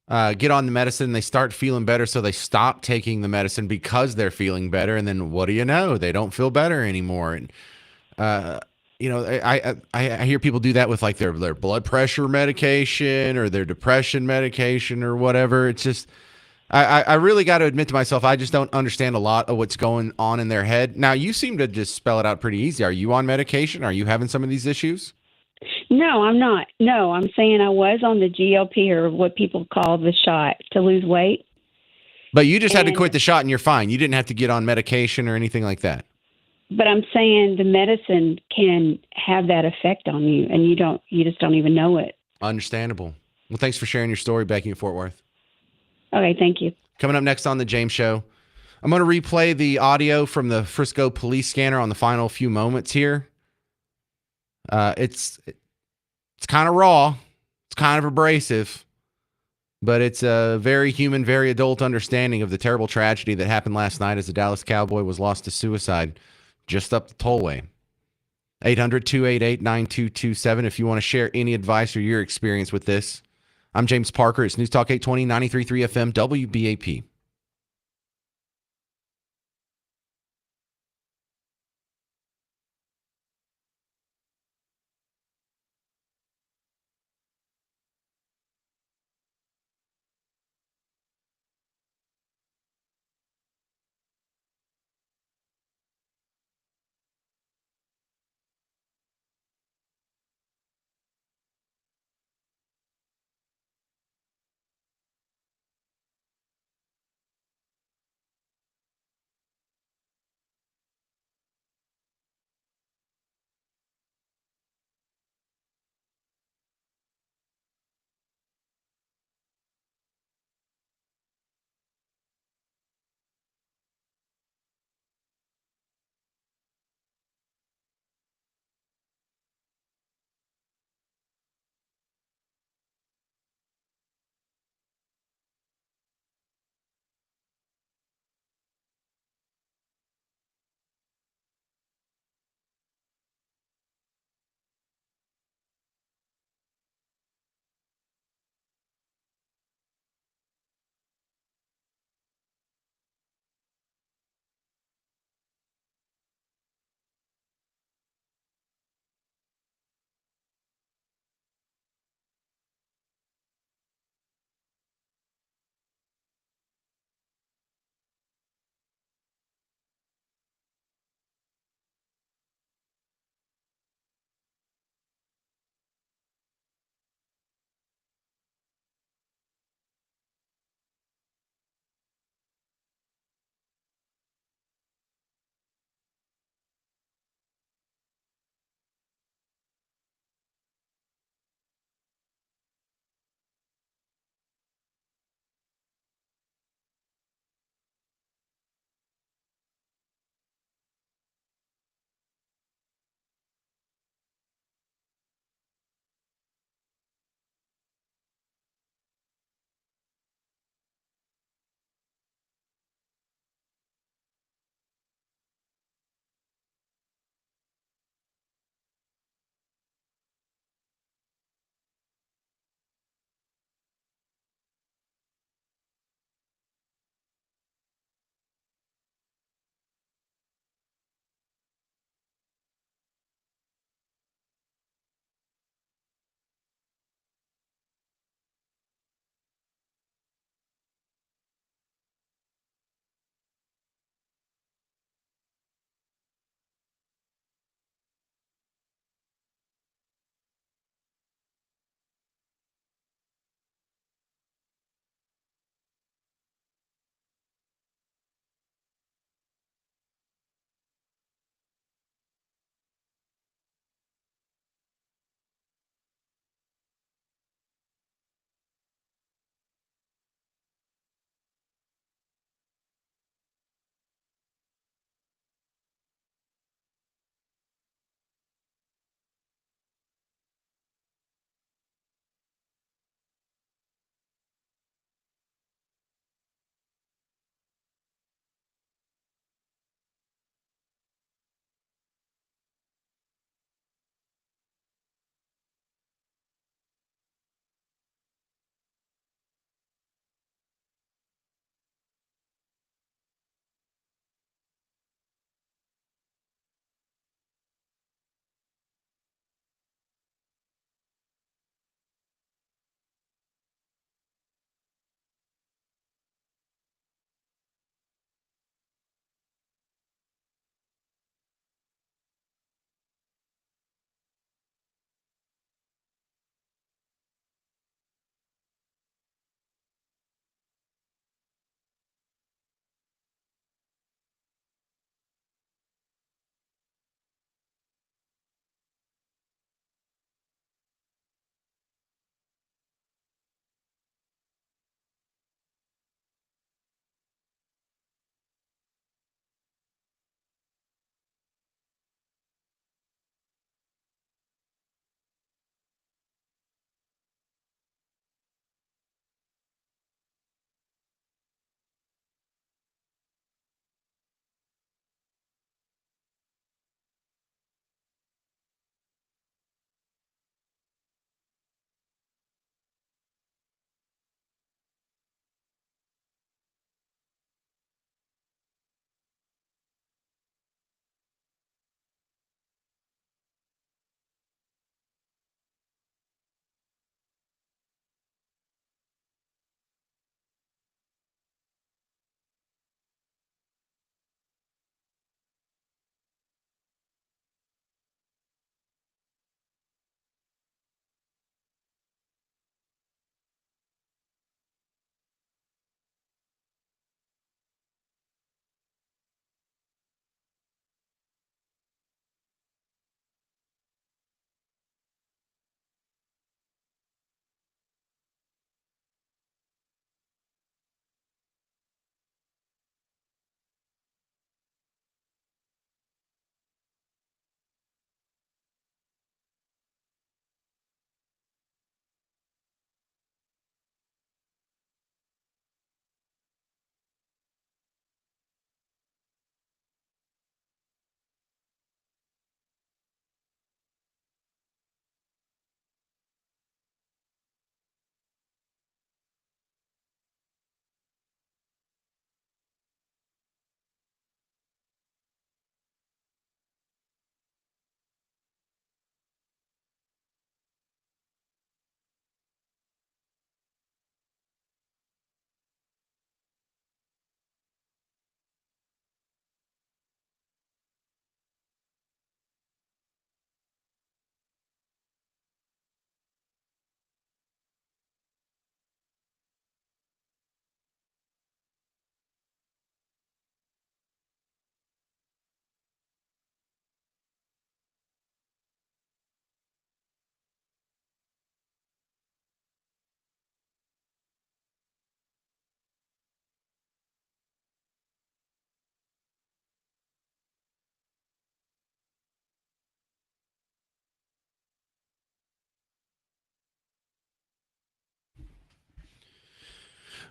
Speaker 1: get on the medicine, they start feeling better, so they stop taking the medicine because they're feeling better, and then what do you know? They don't feel better anymore. And uh, I hear people do that with like their blood pressure medication or their depression medication or whatever. It's just I really got to admit to myself, I just don't understand a lot of what's going on in their head. Now, you seem to just spell it out pretty easy. Are you on medication? Are you having some of these issues?
Speaker 16: No, I'm not. No, I'm saying I was on the GLP, or what people call the shot, to lose weight.
Speaker 1: But you just had to quit the shot and you're fine. You didn't have to get on medication or anything like that.
Speaker 16: But I'm saying the medicine can have that effect on you, and you just don't even know it.
Speaker 1: Understandable. Well, thanks for sharing your story, Becky in Fort Worth.
Speaker 16: Okay, thank you.
Speaker 1: Coming up next on The James Show, I'm going to replay the audio from the Frisco police scanner on the final few moments here. It's kind of raw. It's kind of abrasive, but it's a very human, very adult understanding of the terrible tragedy that happened last night as a Dallas Cowboy was lost to suicide just up the tollway. 800-288-9227 if you want to share any advice or your experience with this. I'm James Parker. It's News Talk 820, 93.3 FM, WBAP.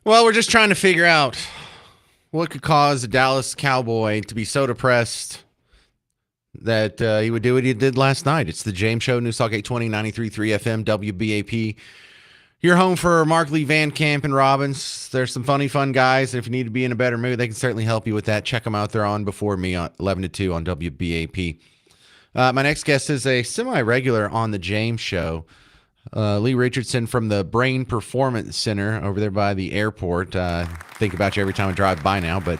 Speaker 1: Well, we're just trying to figure out what could cause a Dallas Cowboy to be so depressed that he would do what he did last night. It's the James Show, News Talk 820, 93.3 FM, WBAP. You're home for Mark Lee Van Camp and Robbins. There's some funny, fun guys. If you need to be in a better mood, they can certainly help you with that. Check them out. They're on before me on 11 to 2 on WBAP. My next guest is a semi-regular on the James Show. Lee Richardson from the Brain Performance Center over there by the airport. Think about you every time I drive by now. But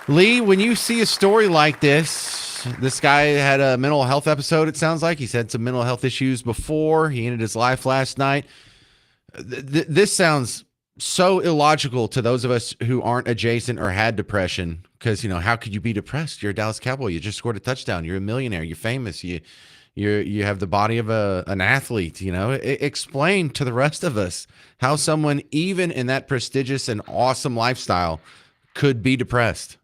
Speaker 1: Lee, when you see a story like this guy had a mental health episode, it sounds like. He's had some mental health issues before. He ended his life last night. This sounds so illogical to those of us who aren't adjacent or had depression. Because, how could you be depressed? You're a Dallas Cowboy. You just scored a touchdown. You're a millionaire. You're famous. You have the body of an athlete. Explain to the rest of us how someone even in that prestigious and awesome lifestyle could be depressed.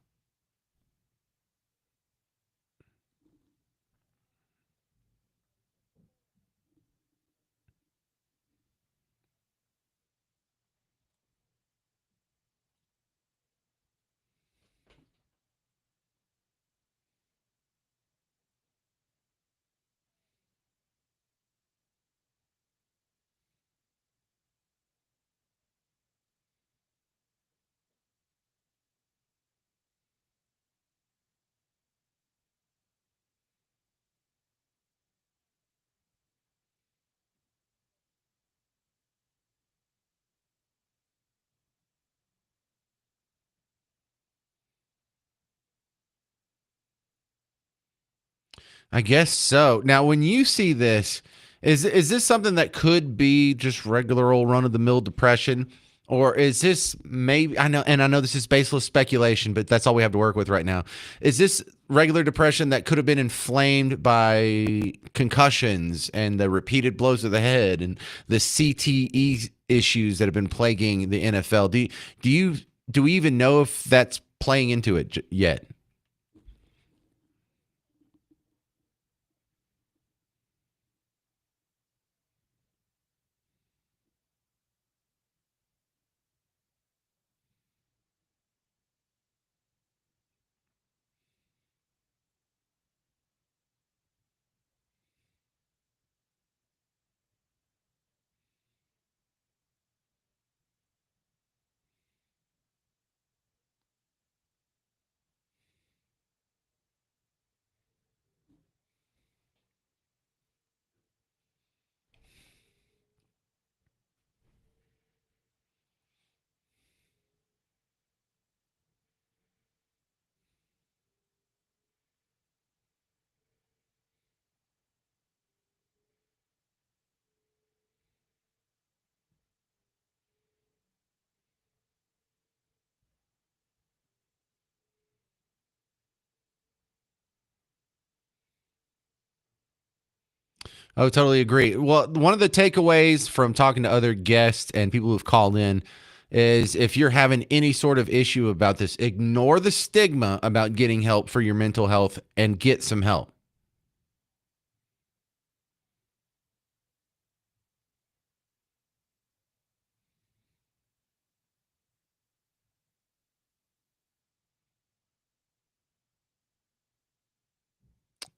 Speaker 1: I guess so. Now, when you see this, is this something that could be just regular old run-of-the-mill depression? Or is this maybe, I know this is baseless speculation, but that's all we have to work with right now. Is this regular depression that could have been inflamed by concussions and the repeated blows of the head and the CTE issues that have been plaguing the NFL? Do we even know if that's playing into it yet? Oh, totally agree. Well, one of the takeaways from talking to other guests and people who've called in is if you're having any sort of issue about this, ignore the stigma about getting help for your mental health and get some help.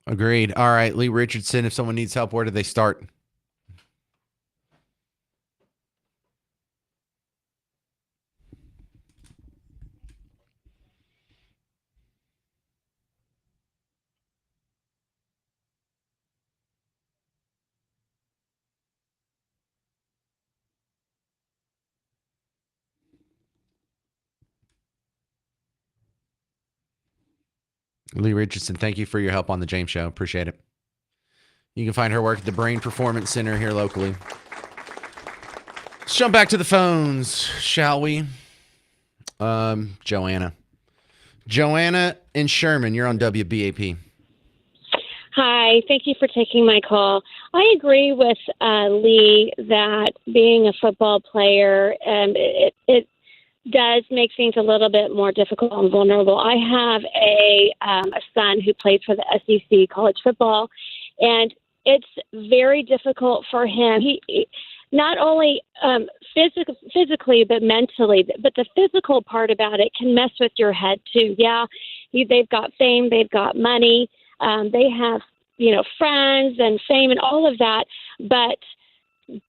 Speaker 1: Agreed. All right, Lee Richardson, if someone needs help, where do they start? Lee Richardson, thank you for your help on the James Show. Appreciate it. You can find her work at the Brain Performance Center here locally. Let's jump back to the phones, shall we? Joanna in Sherman, you're on WBAP.
Speaker 14: Hi, thank you for taking my call. I agree with Lee that being a football player, it does make things a little bit more difficult and vulnerable. I have a son who plays for the SEC college football, and it's very difficult for him. not only physically but mentally. But the physical part about it can mess with your head too. Yeah, they've got fame, they've got money, they have friends and fame and all of that. But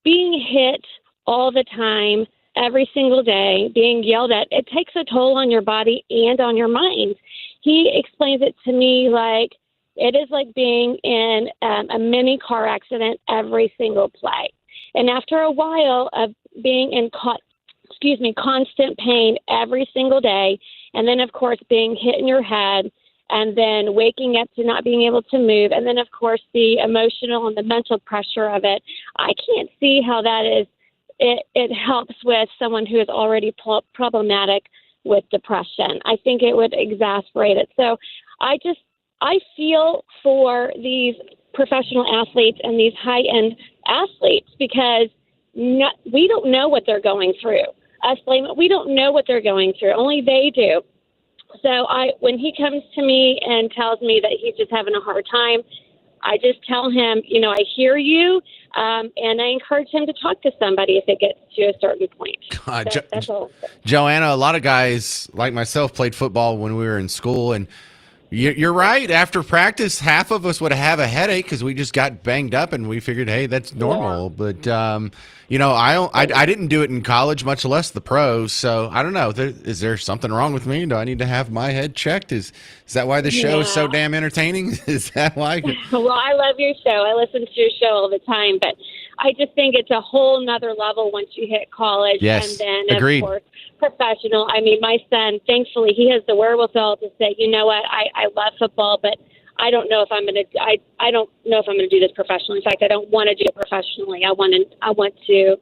Speaker 14: being hit all the time, every single day, being yelled at, it takes a toll on your body and on your mind. He explains it to me like it is like being in a mini car accident every single play. And after a while of being in constant pain every single day, and then of course being hit in your head, and then waking up to not being able to move, and then of course the emotional and the mental pressure of it, I can't see how that is. It helps with someone who is already problematic with depression. I think it would exacerbate it. So I feel for these professional athletes and these high-end athletes because we don't know what they're going through. Us laymen, we don't know what they're going through. Only they do. So when he comes to me and tells me that he's just having a hard time, I just tell him, I hear you, and I encourage him to talk to somebody if it gets to a certain point. That's all.
Speaker 1: Joanna, a lot of guys like myself played football when we were in school, and you're right. After practice, half of us would have a headache because we just got banged up, and we figured, hey, that's normal. Yeah. But I didn't do it in college, much less the pros. So I don't know. Is there something wrong with me? Do I need to have my head checked? Is that why the show is so damn entertaining? Is that why?
Speaker 14: Well, I love your show. I listen to your show all the time, but I just think it's a whole nother level once you hit college.
Speaker 1: Yes,
Speaker 14: And then,
Speaker 1: agreed.
Speaker 14: Of course, professional. I mean, my son, thankfully, he has the wherewithal to say, you know what, I love football, but I don't know if I'm going to. I don't know if I'm going to do this professionally. In fact, I don't want to do it professionally. I want to,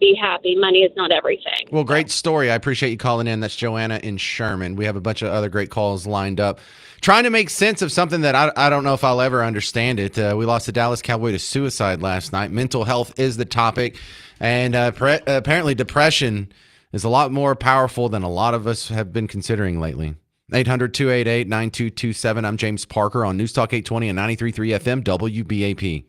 Speaker 14: be happy. Money is not everything.
Speaker 1: Well, great story. I appreciate you calling in. That's Joanna in Sherman. We have a bunch of other great calls lined up. Trying to make sense of something that I don't know if I'll ever understand it. We lost the Dallas Cowboy to suicide last night. Mental health is the topic, and apparently depression is a lot more powerful than a lot of us have been considering lately. 800-288-9227. I'm James Parker on News Talk 820 and 93.3 FM WBAP.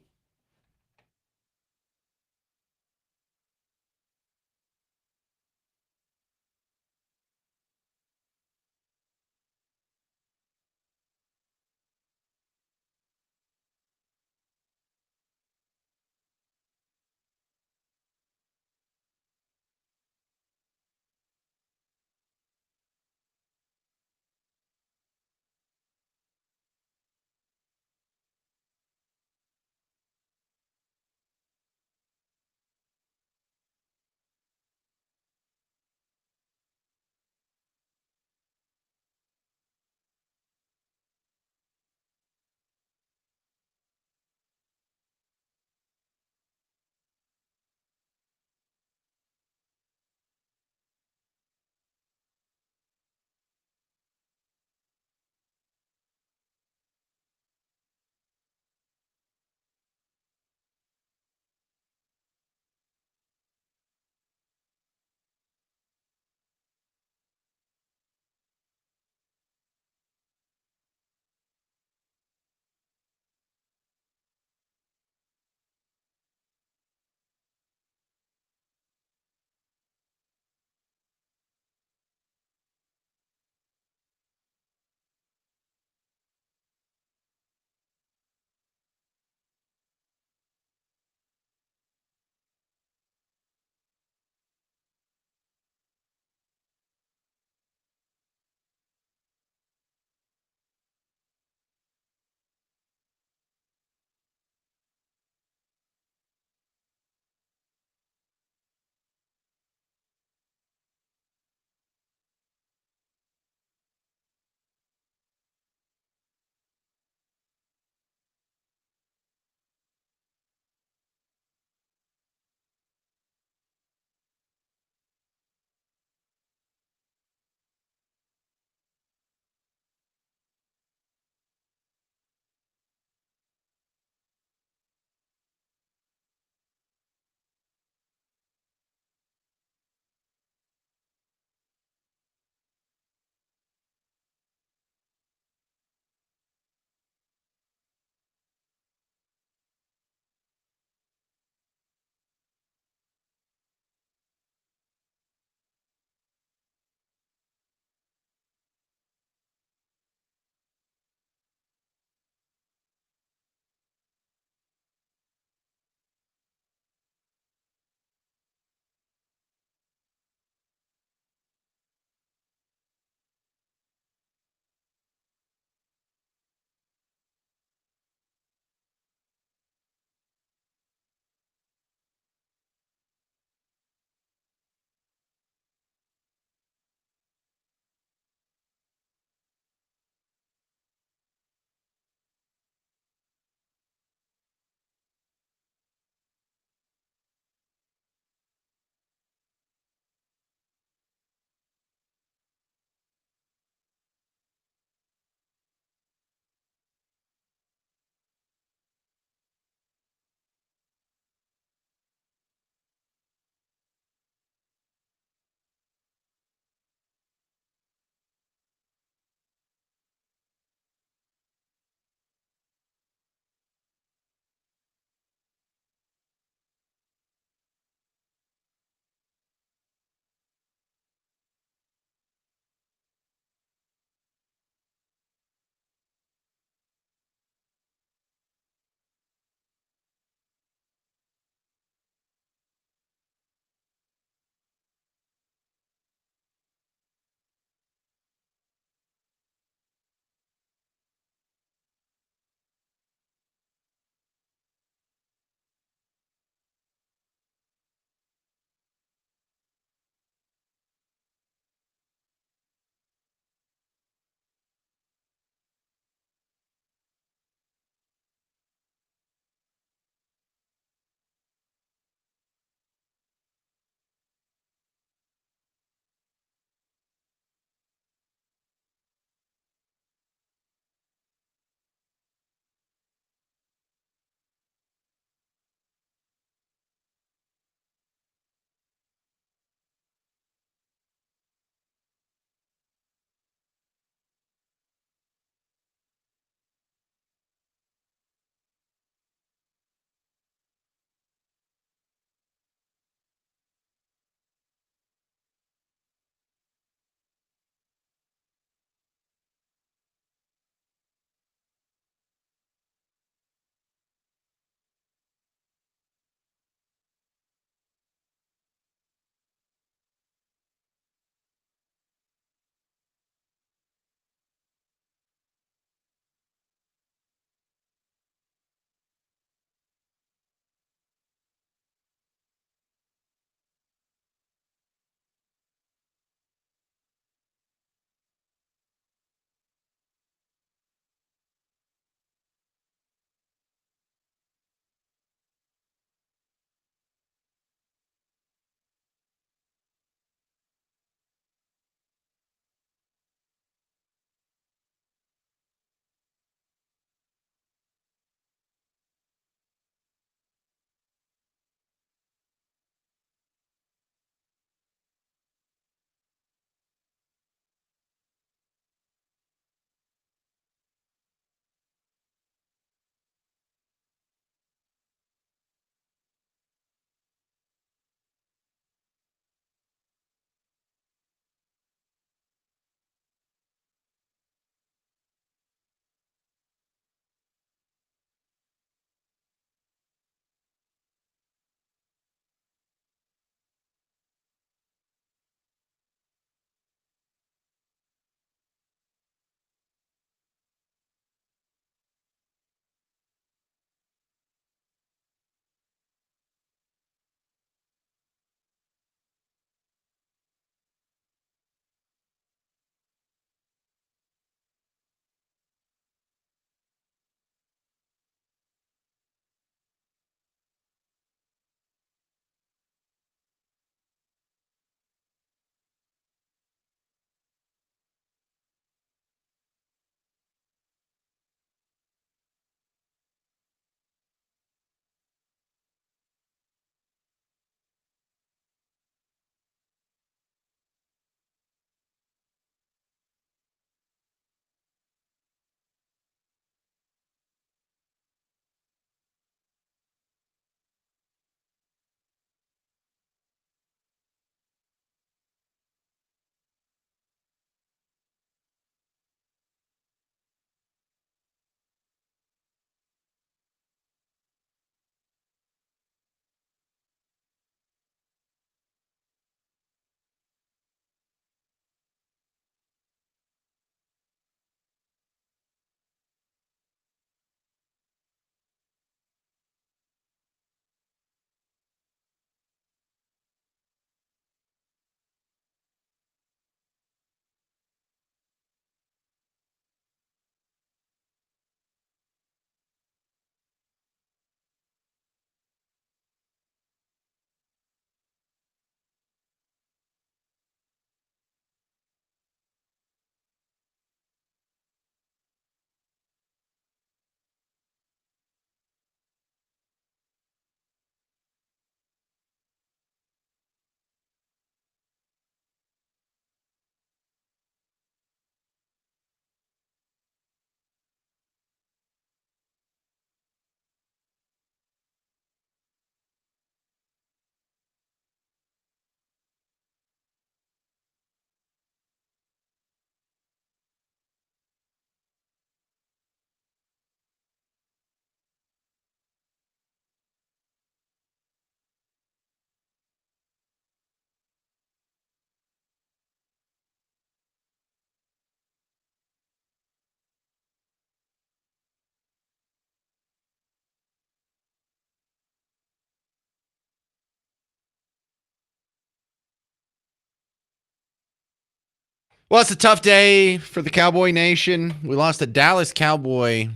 Speaker 1: Well, it's a tough day for the Cowboy Nation. We lost a Dallas Cowboy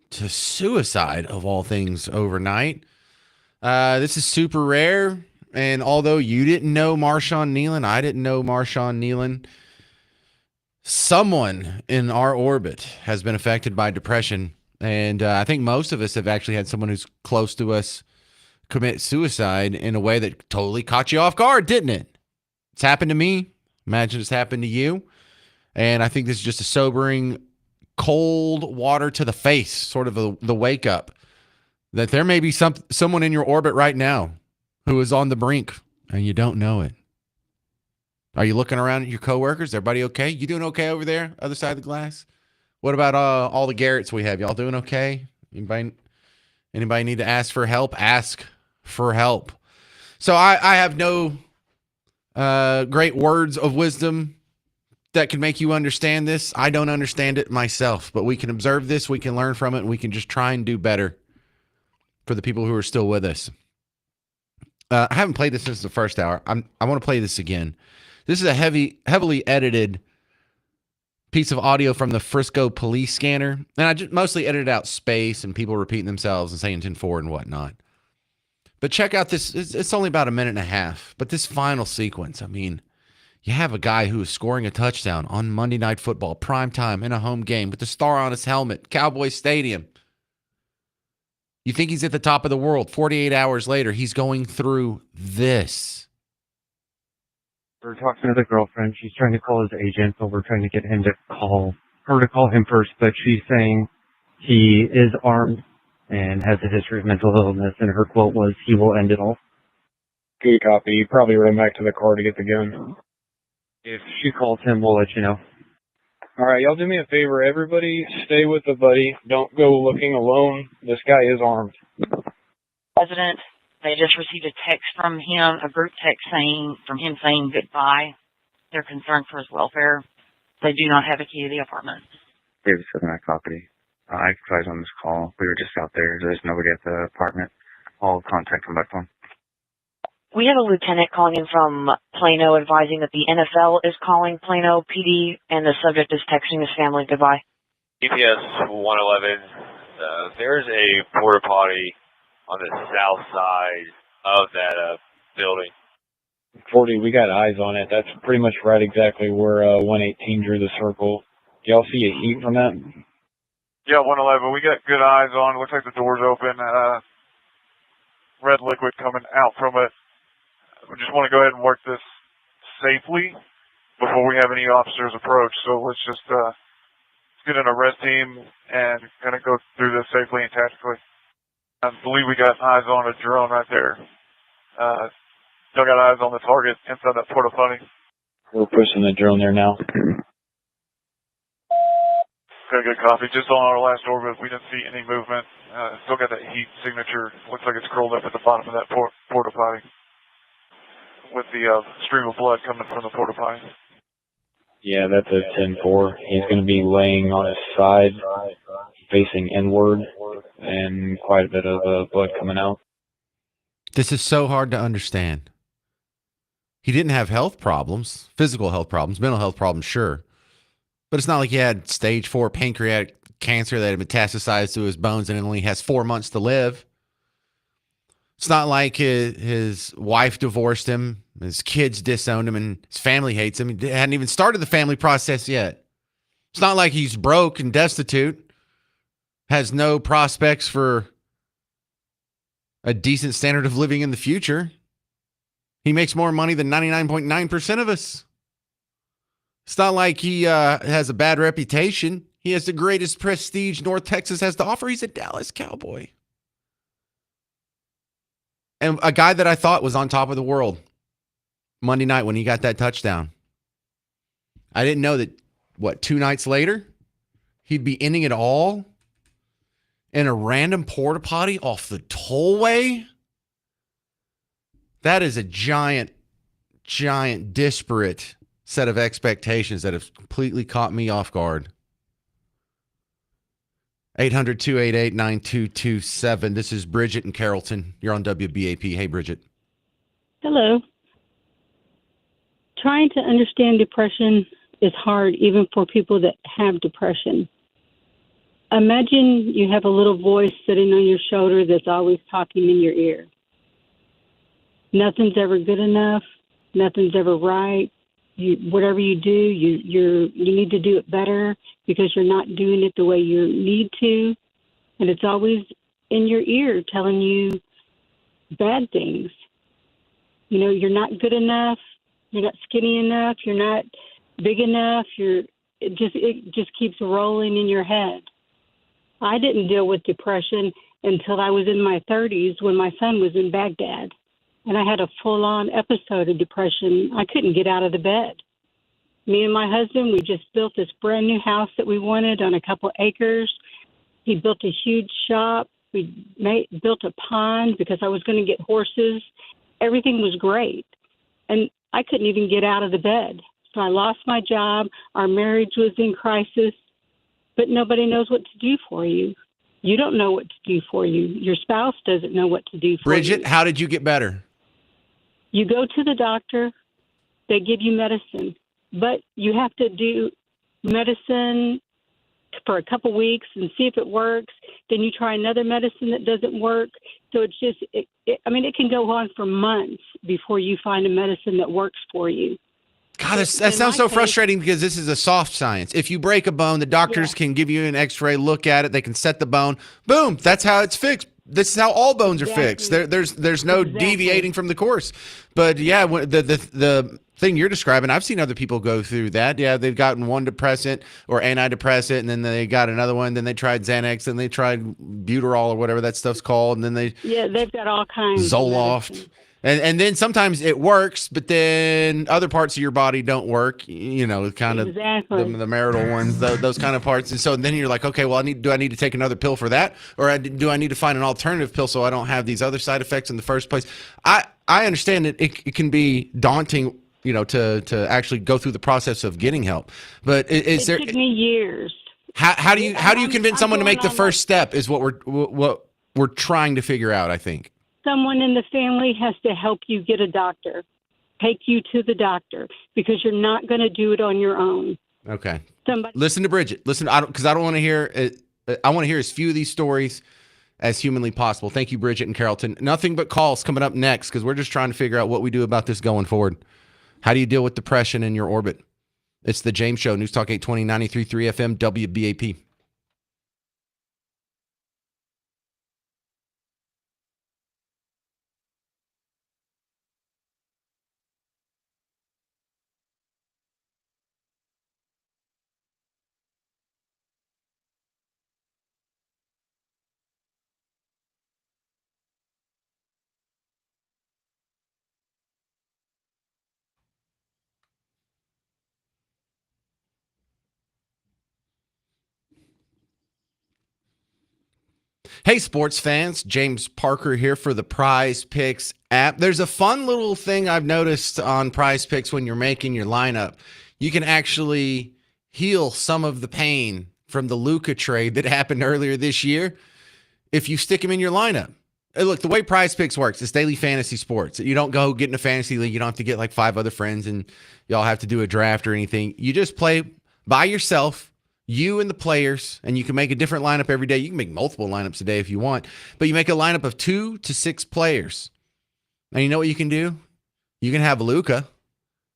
Speaker 1: to suicide, of all things, overnight. This is super rare. And although you didn't know Marshawn Nealon, I didn't know Marshawn Nealon, someone in our orbit has been affected by depression. And I think most of us have actually had someone who's close to us commit suicide in a way that totally caught you off guard, didn't it? It's happened to me. Imagine it's happened to you. And I think this is just a sobering, cold water to the face, sort of the wake up that there may be someone in your orbit right now who is on the brink and you don't know it. Are you looking around at your coworkers? Everybody okay? You doing okay over there, other side of the glass? What about all the Garretts we have? Y'all doing okay? Anybody need to ask for help? Ask for help. So I have no great words of wisdom that can make you understand this. I don't understand it myself, but we can observe this, we can learn from it, and we can just try and do better for the people who are still with us. I haven't played this since the first hour. I want to play this again. This is a heavily edited piece of audio from the Frisco police scanner, and I just mostly edited out space and people repeating themselves and saying 10-4 and whatnot. But check out this. It's only about a minute and a half, but this final sequence, I mean, you have a guy who is scoring a touchdown on Monday Night Football, primetime in a home game with the star on his helmet, Cowboys Stadium. You think he's at the top of the world. 48 hours later, he's going through this.
Speaker 6: We're talking to the girlfriend. She's trying to call his agent, but we're trying to get him to call him first. But she's saying he is armed and has a history of mental illness, and her quote was, "He will end it all."
Speaker 7: Good copy. You probably run back to the car to get the gun.
Speaker 6: If she calls him, we'll let you know.
Speaker 7: All right, y'all do me a favor. Everybody stay with the buddy. Don't go looking alone. This guy is armed.
Speaker 4: President, they just received a text from him, a group text from him saying goodbye. They're concerned for his welfare. They do not have a key to the apartment.
Speaker 17: David said my copy. I advised on this call. We were just out there. There's nobody at the apartment. I'll contact him by phone.
Speaker 8: We have a lieutenant calling in from Plano advising that the NFL is calling Plano PD, and the subject is texting his family goodbye.
Speaker 18: GPS 111, there's a porta potty on the south side of that building.
Speaker 7: 40, we got eyes on it. That's pretty much right exactly where 118 drew the circle. Y'all see a heat from that?
Speaker 9: Yeah, 111. We got good eyes on. It looks like the door's open. Red liquid coming out from it. We just want to go ahead and work this safely before we have any officers approach. So let's just get an arrest team and kind of go through this safely and tactically. I believe we got eyes on a drone right there. Still got eyes on the target inside that porta potty.
Speaker 7: We're pushing the drone there now.
Speaker 9: Okay, good copy. Just on our last orbit, we didn't see any movement. Still got that heat signature. Looks like it's curled up at the bottom of that porta potty with the stream of blood coming from the porta potty.
Speaker 7: Yeah, that's a 10-4. He's going to be laying on his side, facing inward, and quite a bit of blood coming out.
Speaker 1: This is so hard to understand. He didn't have health problems, physical health problems, mental health problems, sure. But it's not like he had stage 4 pancreatic cancer that had metastasized to his bones and only has 4 months to live. It's not like his wife divorced him, his kids disowned him, and his family hates him. He hadn't even started the family process yet. It's not like he's broke and destitute, has no prospects for a decent standard of living in the future. He makes more money than 99.9% of us. It's not like he has a bad reputation. He has the greatest prestige North Texas has to offer. He's a Dallas Cowboy. And a guy that I thought was on top of the world Monday night when he got that touchdown. I didn't know that, 2 nights later, he'd be ending it all in a random porta potty off the tollway. That is a giant disparate set of expectations that have completely caught me off guard. 800-288-9227. This is Bridget in Carrollton. You're on WBAP. Hey, Bridget.
Speaker 16: Hello. Trying to understand depression is hard even for people that have depression. Imagine you have a little voice sitting on your shoulder that's always talking in your ear. Nothing's ever good enough. Nothing's ever right. Whatever you do, you need to do it better because you're not doing it the way you need to. And it's always in your ear telling you bad things. You know, you're not good enough. You're not skinny enough. You're not big enough. It just keeps rolling in your head. I didn't deal with depression until I was in my 30s when my son was in Baghdad. And I had a full-on episode of depression. I couldn't get out of the bed. Me and my husband, we just built this brand new house that we wanted on a couple acres. He built a huge shop. We built a pond because I was going to get horses. Everything was great. And I couldn't even get out of the bed. So I lost my job. Our marriage was in crisis. But nobody knows what to do for you. You don't know what to do for you. Your spouse doesn't know what to do for you.
Speaker 1: Bridget, how did you get better?
Speaker 16: You go to the doctor. They give you medicine. But you have to do medicine for a couple weeks and see if it works. Then you try another medicine that doesn't work. So it's just, it can go on for months before you find a medicine that works for you.
Speaker 1: God, that sounds so frustrating because this is a soft science. If you break a bone, the doctors can give you an x-ray, look at it. They can set the bone. Boom. That's how it's fixed. This is how all bones are fixed. There's no deviating from the course. But yeah, the thing you're describing, I've seen other people go through that. Yeah, they've gotten one depressant or antidepressant, and then they got another one. Then they tried Xanax, and they tried Buterol or whatever that stuff's called, and then
Speaker 16: they've got all kinds.
Speaker 1: Zoloft. And then sometimes it works, but then other parts of your body don't work, you know, kind of the marital ones, those kind of parts. And so then you're like, okay, well, do I need to take another pill for that? Or do I need to find an alternative pill so I don't have these other side effects in the first place? I understand that it can be daunting, you know, to actually go through the process of getting help. But it
Speaker 16: took me years.
Speaker 1: How do you convince someone to make the first step is what we're trying to figure out, I think.
Speaker 16: Someone in the family has to help you get a doctor, take you to the doctor, because you're not going to do it on your own.
Speaker 1: Okay. Listen to Bridget. Listen, because I don't want to hear it. I want to hear as few of these stories as humanly possible. Thank you, Bridget and Carrollton. Nothing but calls coming up next because we're just trying to figure out what we do about this going forward. How do you deal with depression in your orbit? It's the James Show, News Talk 820, 93.3 FM, WBAP. Hey, sports fans. James Parker here for the Prize Picks app. There's a fun little thing I've noticed on Prize Picks when you're making your lineup. You can actually heal some of the pain from the Luka trade that happened earlier this year if you stick him in your lineup. Hey, look, the way Prize Picks works, it's daily fantasy sports. You don't go get in a fantasy league. You don't have to get like 5 other friends and y'all have to do a draft or anything. You just play by yourself. You and the players, and you can make a different lineup every day. You can make multiple lineups a day if you want, but you make a lineup of 2 to 6 players. And you know what you can do? You can have Luka,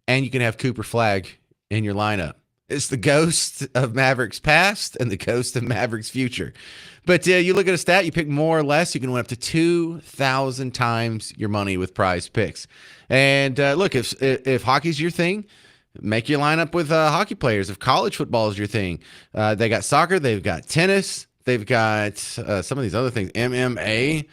Speaker 1: and you can have Cooper Flagg in your lineup. It's the ghost of Mavericks past and the ghost of Mavericks future. But you look at a stat, you pick more or less, you can win up to 2,000 times your money with Prize Picks. And look, if hockey's your thing, make your lineup with hockey players. If college football is your thing, they got soccer, they've got tennis, they've got some of these other things, MMA.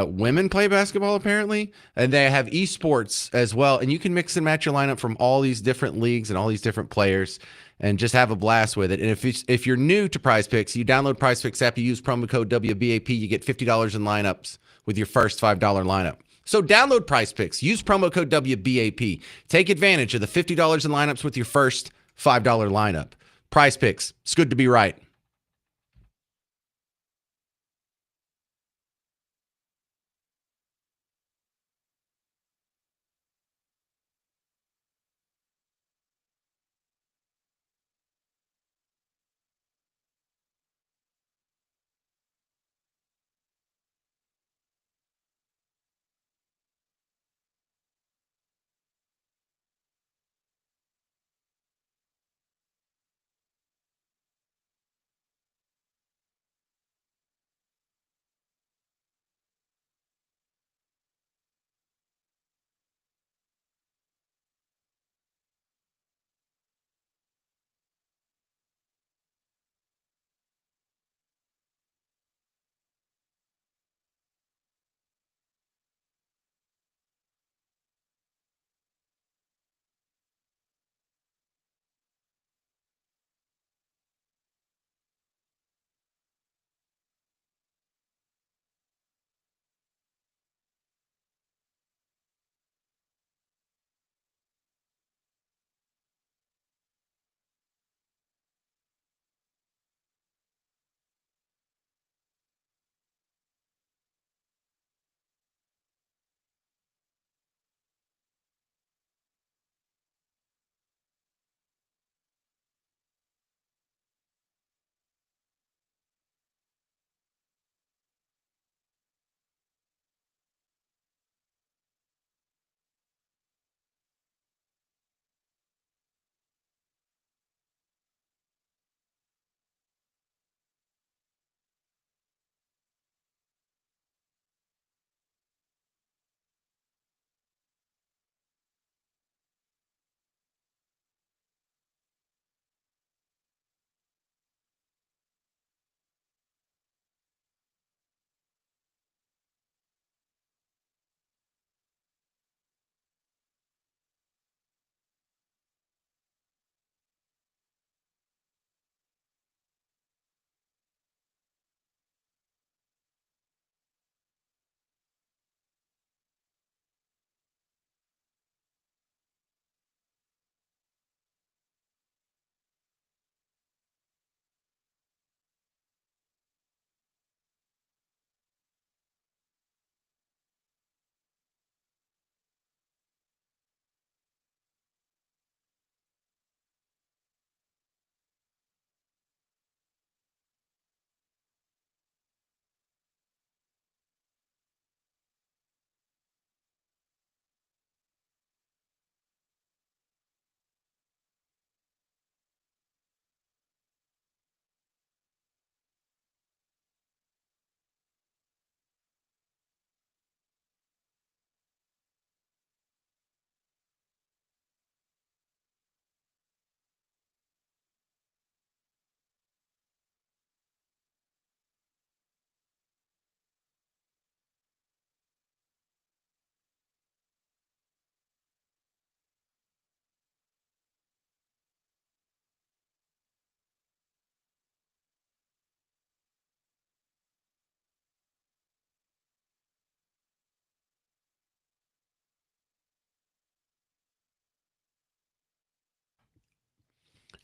Speaker 1: Women play basketball apparently, and they have esports as well. And you can mix and match your lineup from all these different leagues and all these different players, and just have a blast with it. And if you're new to Prize Picks, you download Prize Picks app, you use promo code WBAP, you get $50 in lineups with your first $5 lineup. So download Prize Picks. Use promo code WBAP. Take advantage of the $50 in lineups with your first $5 lineup. Prize Picks. It's good to be right.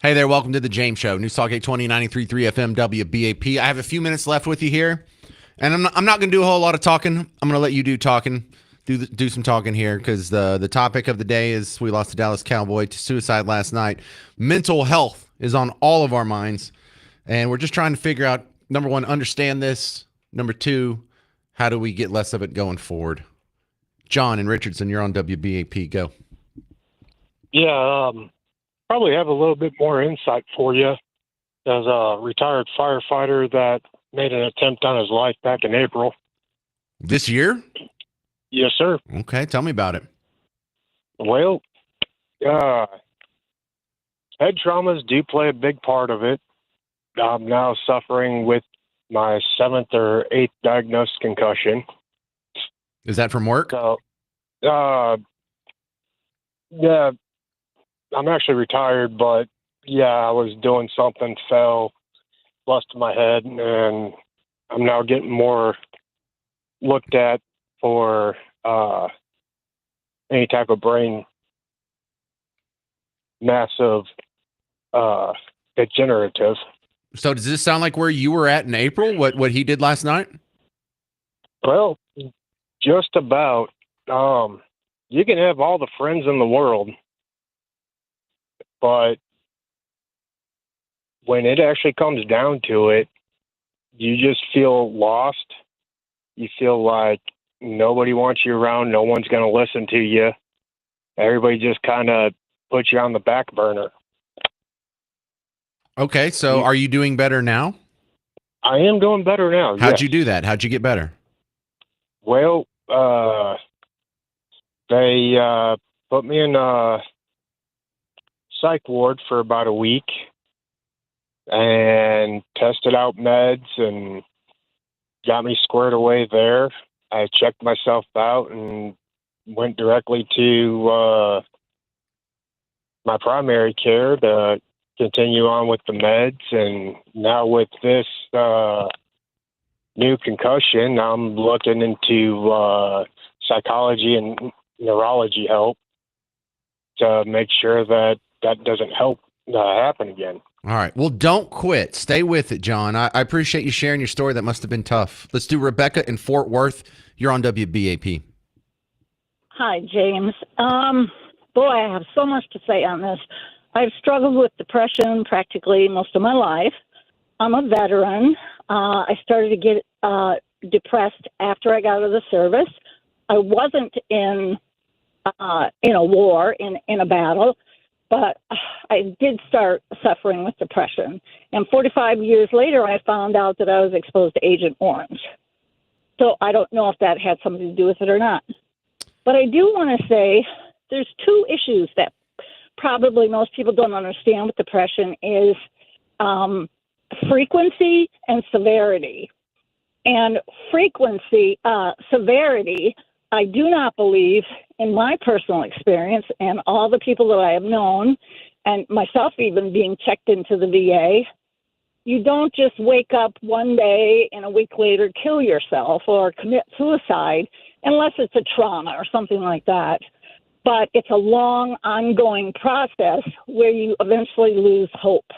Speaker 1: Hey there, welcome to the James Show. News Talk 820, 93.3 FM WBAP. I have a few minutes left with you here, and I'm not going to do a whole lot of talking. I'm going to let you do talking, do some talking here, because the topic of the day is we lost the Dallas Cowboy to suicide last night. Mental health is on all of our minds, and we're just trying to figure out, number one, understand this. Number two, how do we get less of it going forward? John and Richardson, you're on WBAP. Go.
Speaker 19: Yeah, probably have a little bit more insight for you as a retired firefighter that made an attempt on his life back in April.
Speaker 1: This year?
Speaker 19: Yes, sir.
Speaker 1: Okay, tell me about it.
Speaker 19: Well, head traumas do play a big part of it. I'm now suffering with my 7th or 8th diagnosed concussion.
Speaker 1: Is that from work?
Speaker 19: So, yeah, I'm actually retired, but yeah, I was doing something, fell, busted my head, and I'm now getting more looked at for any type of brain massive degenerative.
Speaker 1: So does this sound like where you were at in April, what he did last night?
Speaker 19: Well, just about. You can have all the friends in the world, but when it actually comes down to it, you just feel lost. You feel like nobody wants you around. No one's going to listen to you. Everybody just kind of puts you on the back burner.
Speaker 1: Okay, so are you doing better now?
Speaker 19: I am doing better now.
Speaker 1: How'd
Speaker 19: yes.
Speaker 1: you do that? How'd you get better?
Speaker 19: Well, they put me in a psych ward for about a week and tested out meds and got me squared away there. I checked myself out and went directly to my primary care to continue on with the meds. And now with this new concussion, I'm looking into psychology and neurology help to make sure that that doesn't happen again.
Speaker 1: All right. Well, don't quit. Stay with it, John. I appreciate you sharing your story. That must have been tough. Let's do Rebecca in Fort Worth. You're on WBAP.
Speaker 11: Hi, James. Boy, I have so much to say on this. I've struggled with depression practically most of my life. I'm a veteran. I started to get depressed after I got out of the service. I wasn't in a war, in a battle, but I did start suffering with depression. And 45 years later, I found out that I was exposed to Agent Orange. So I don't know if that had something to do with it or not. But I do want to say there's two issues that probably most people don't understand with depression is frequency and severity. And severity, I do not believe, in my personal experience and all the people that I have known, and myself even being checked into the VA, you don't just wake up one day and a week later kill yourself or commit suicide unless it's a trauma or something like that. But it's a long, ongoing process where you eventually lose hope.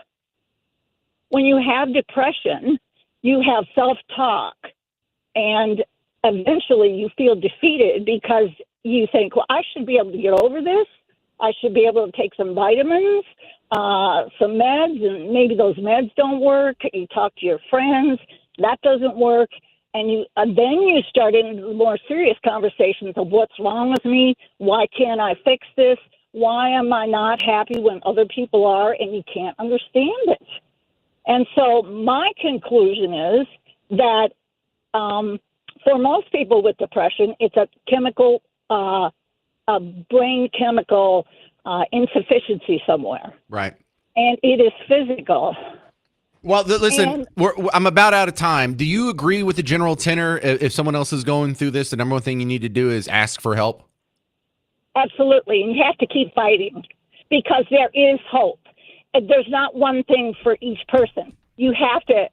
Speaker 11: When you have depression, you have self-talk, and eventually you feel defeated because you think, well, I should be able to get over this. I should be able to take some vitamins, some meds, and maybe those meds don't work. You talk to your friends, that doesn't work. And then you start into the more serious conversations of what's wrong with me, why can't I fix this, why am I not happy when other people are, and you can't understand it. And so my conclusion is that for most people with depression, it's a chemical, a brain chemical insufficiency somewhere.
Speaker 1: Right.
Speaker 11: And it is physical.
Speaker 1: Well, listen, I'm about out of time. Do you agree with the general tenor? If someone else is going through this, the number one thing you need to do is ask for help?
Speaker 11: Absolutely. And you have to keep fighting because there is hope. There's not one thing for each person. You have to,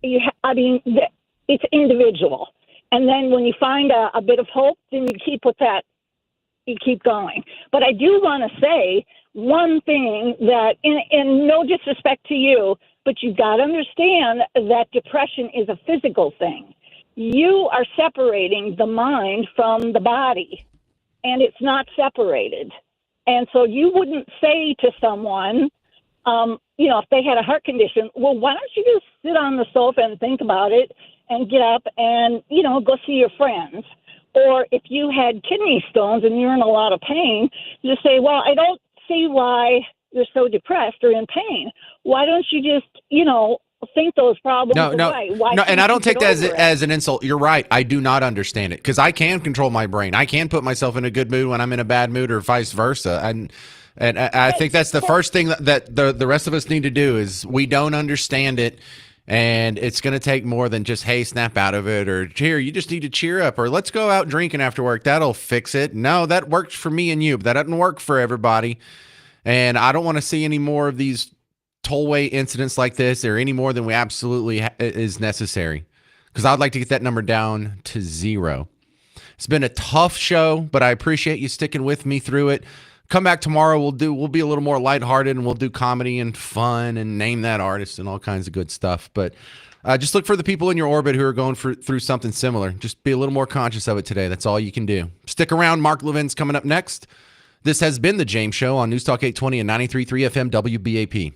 Speaker 11: it's individual. And then when you find a bit of hope, then you keep with that. You keep going. But I do want to say,
Speaker 20: one thing that, and no disrespect to you, but you've got to understand that depression is a physical thing. You are separating the mind from the body, and it's not separated. And so you wouldn't say to someone, if they had a heart condition, well, why don't you just sit on the sofa and think about it and get up and, go see your friends? Or if you had kidney stones and you're in a lot of pain, just say, well, I don't see why you're so depressed or in pain. Why don't you just, think those problems away? Why
Speaker 1: and I don't
Speaker 20: can't you
Speaker 1: take
Speaker 20: get
Speaker 1: that
Speaker 20: over it?
Speaker 1: as an insult. You're right. I do not understand it because I can control my brain. I can put myself in a good mood when I'm in a bad mood or vice versa. And I think that's the first thing that the rest of us need to do is we don't understand it. And it's going to take more than just, hey, snap out of it, or here, you just need to cheer up, or let's go out drinking after work. That'll fix it. No, that works for me and you, but that doesn't work for everybody. And I don't want to see any more of these tollway incidents like this, or any more than we absolutely is necessary, because I'd like to get that number down to 0. It's been a tough show, but I appreciate you sticking with me through it. Come back tomorrow. We'll be a little more lighthearted, and we'll do comedy and fun and name that artist and all kinds of good stuff. But just look for the people in your orbit who are going through something similar. Just be a little more conscious of it today. That's all you can do. Stick around. Mark Levin's coming up next. This has been The James Show on News Talk 820 and 93.3 FM WBAP.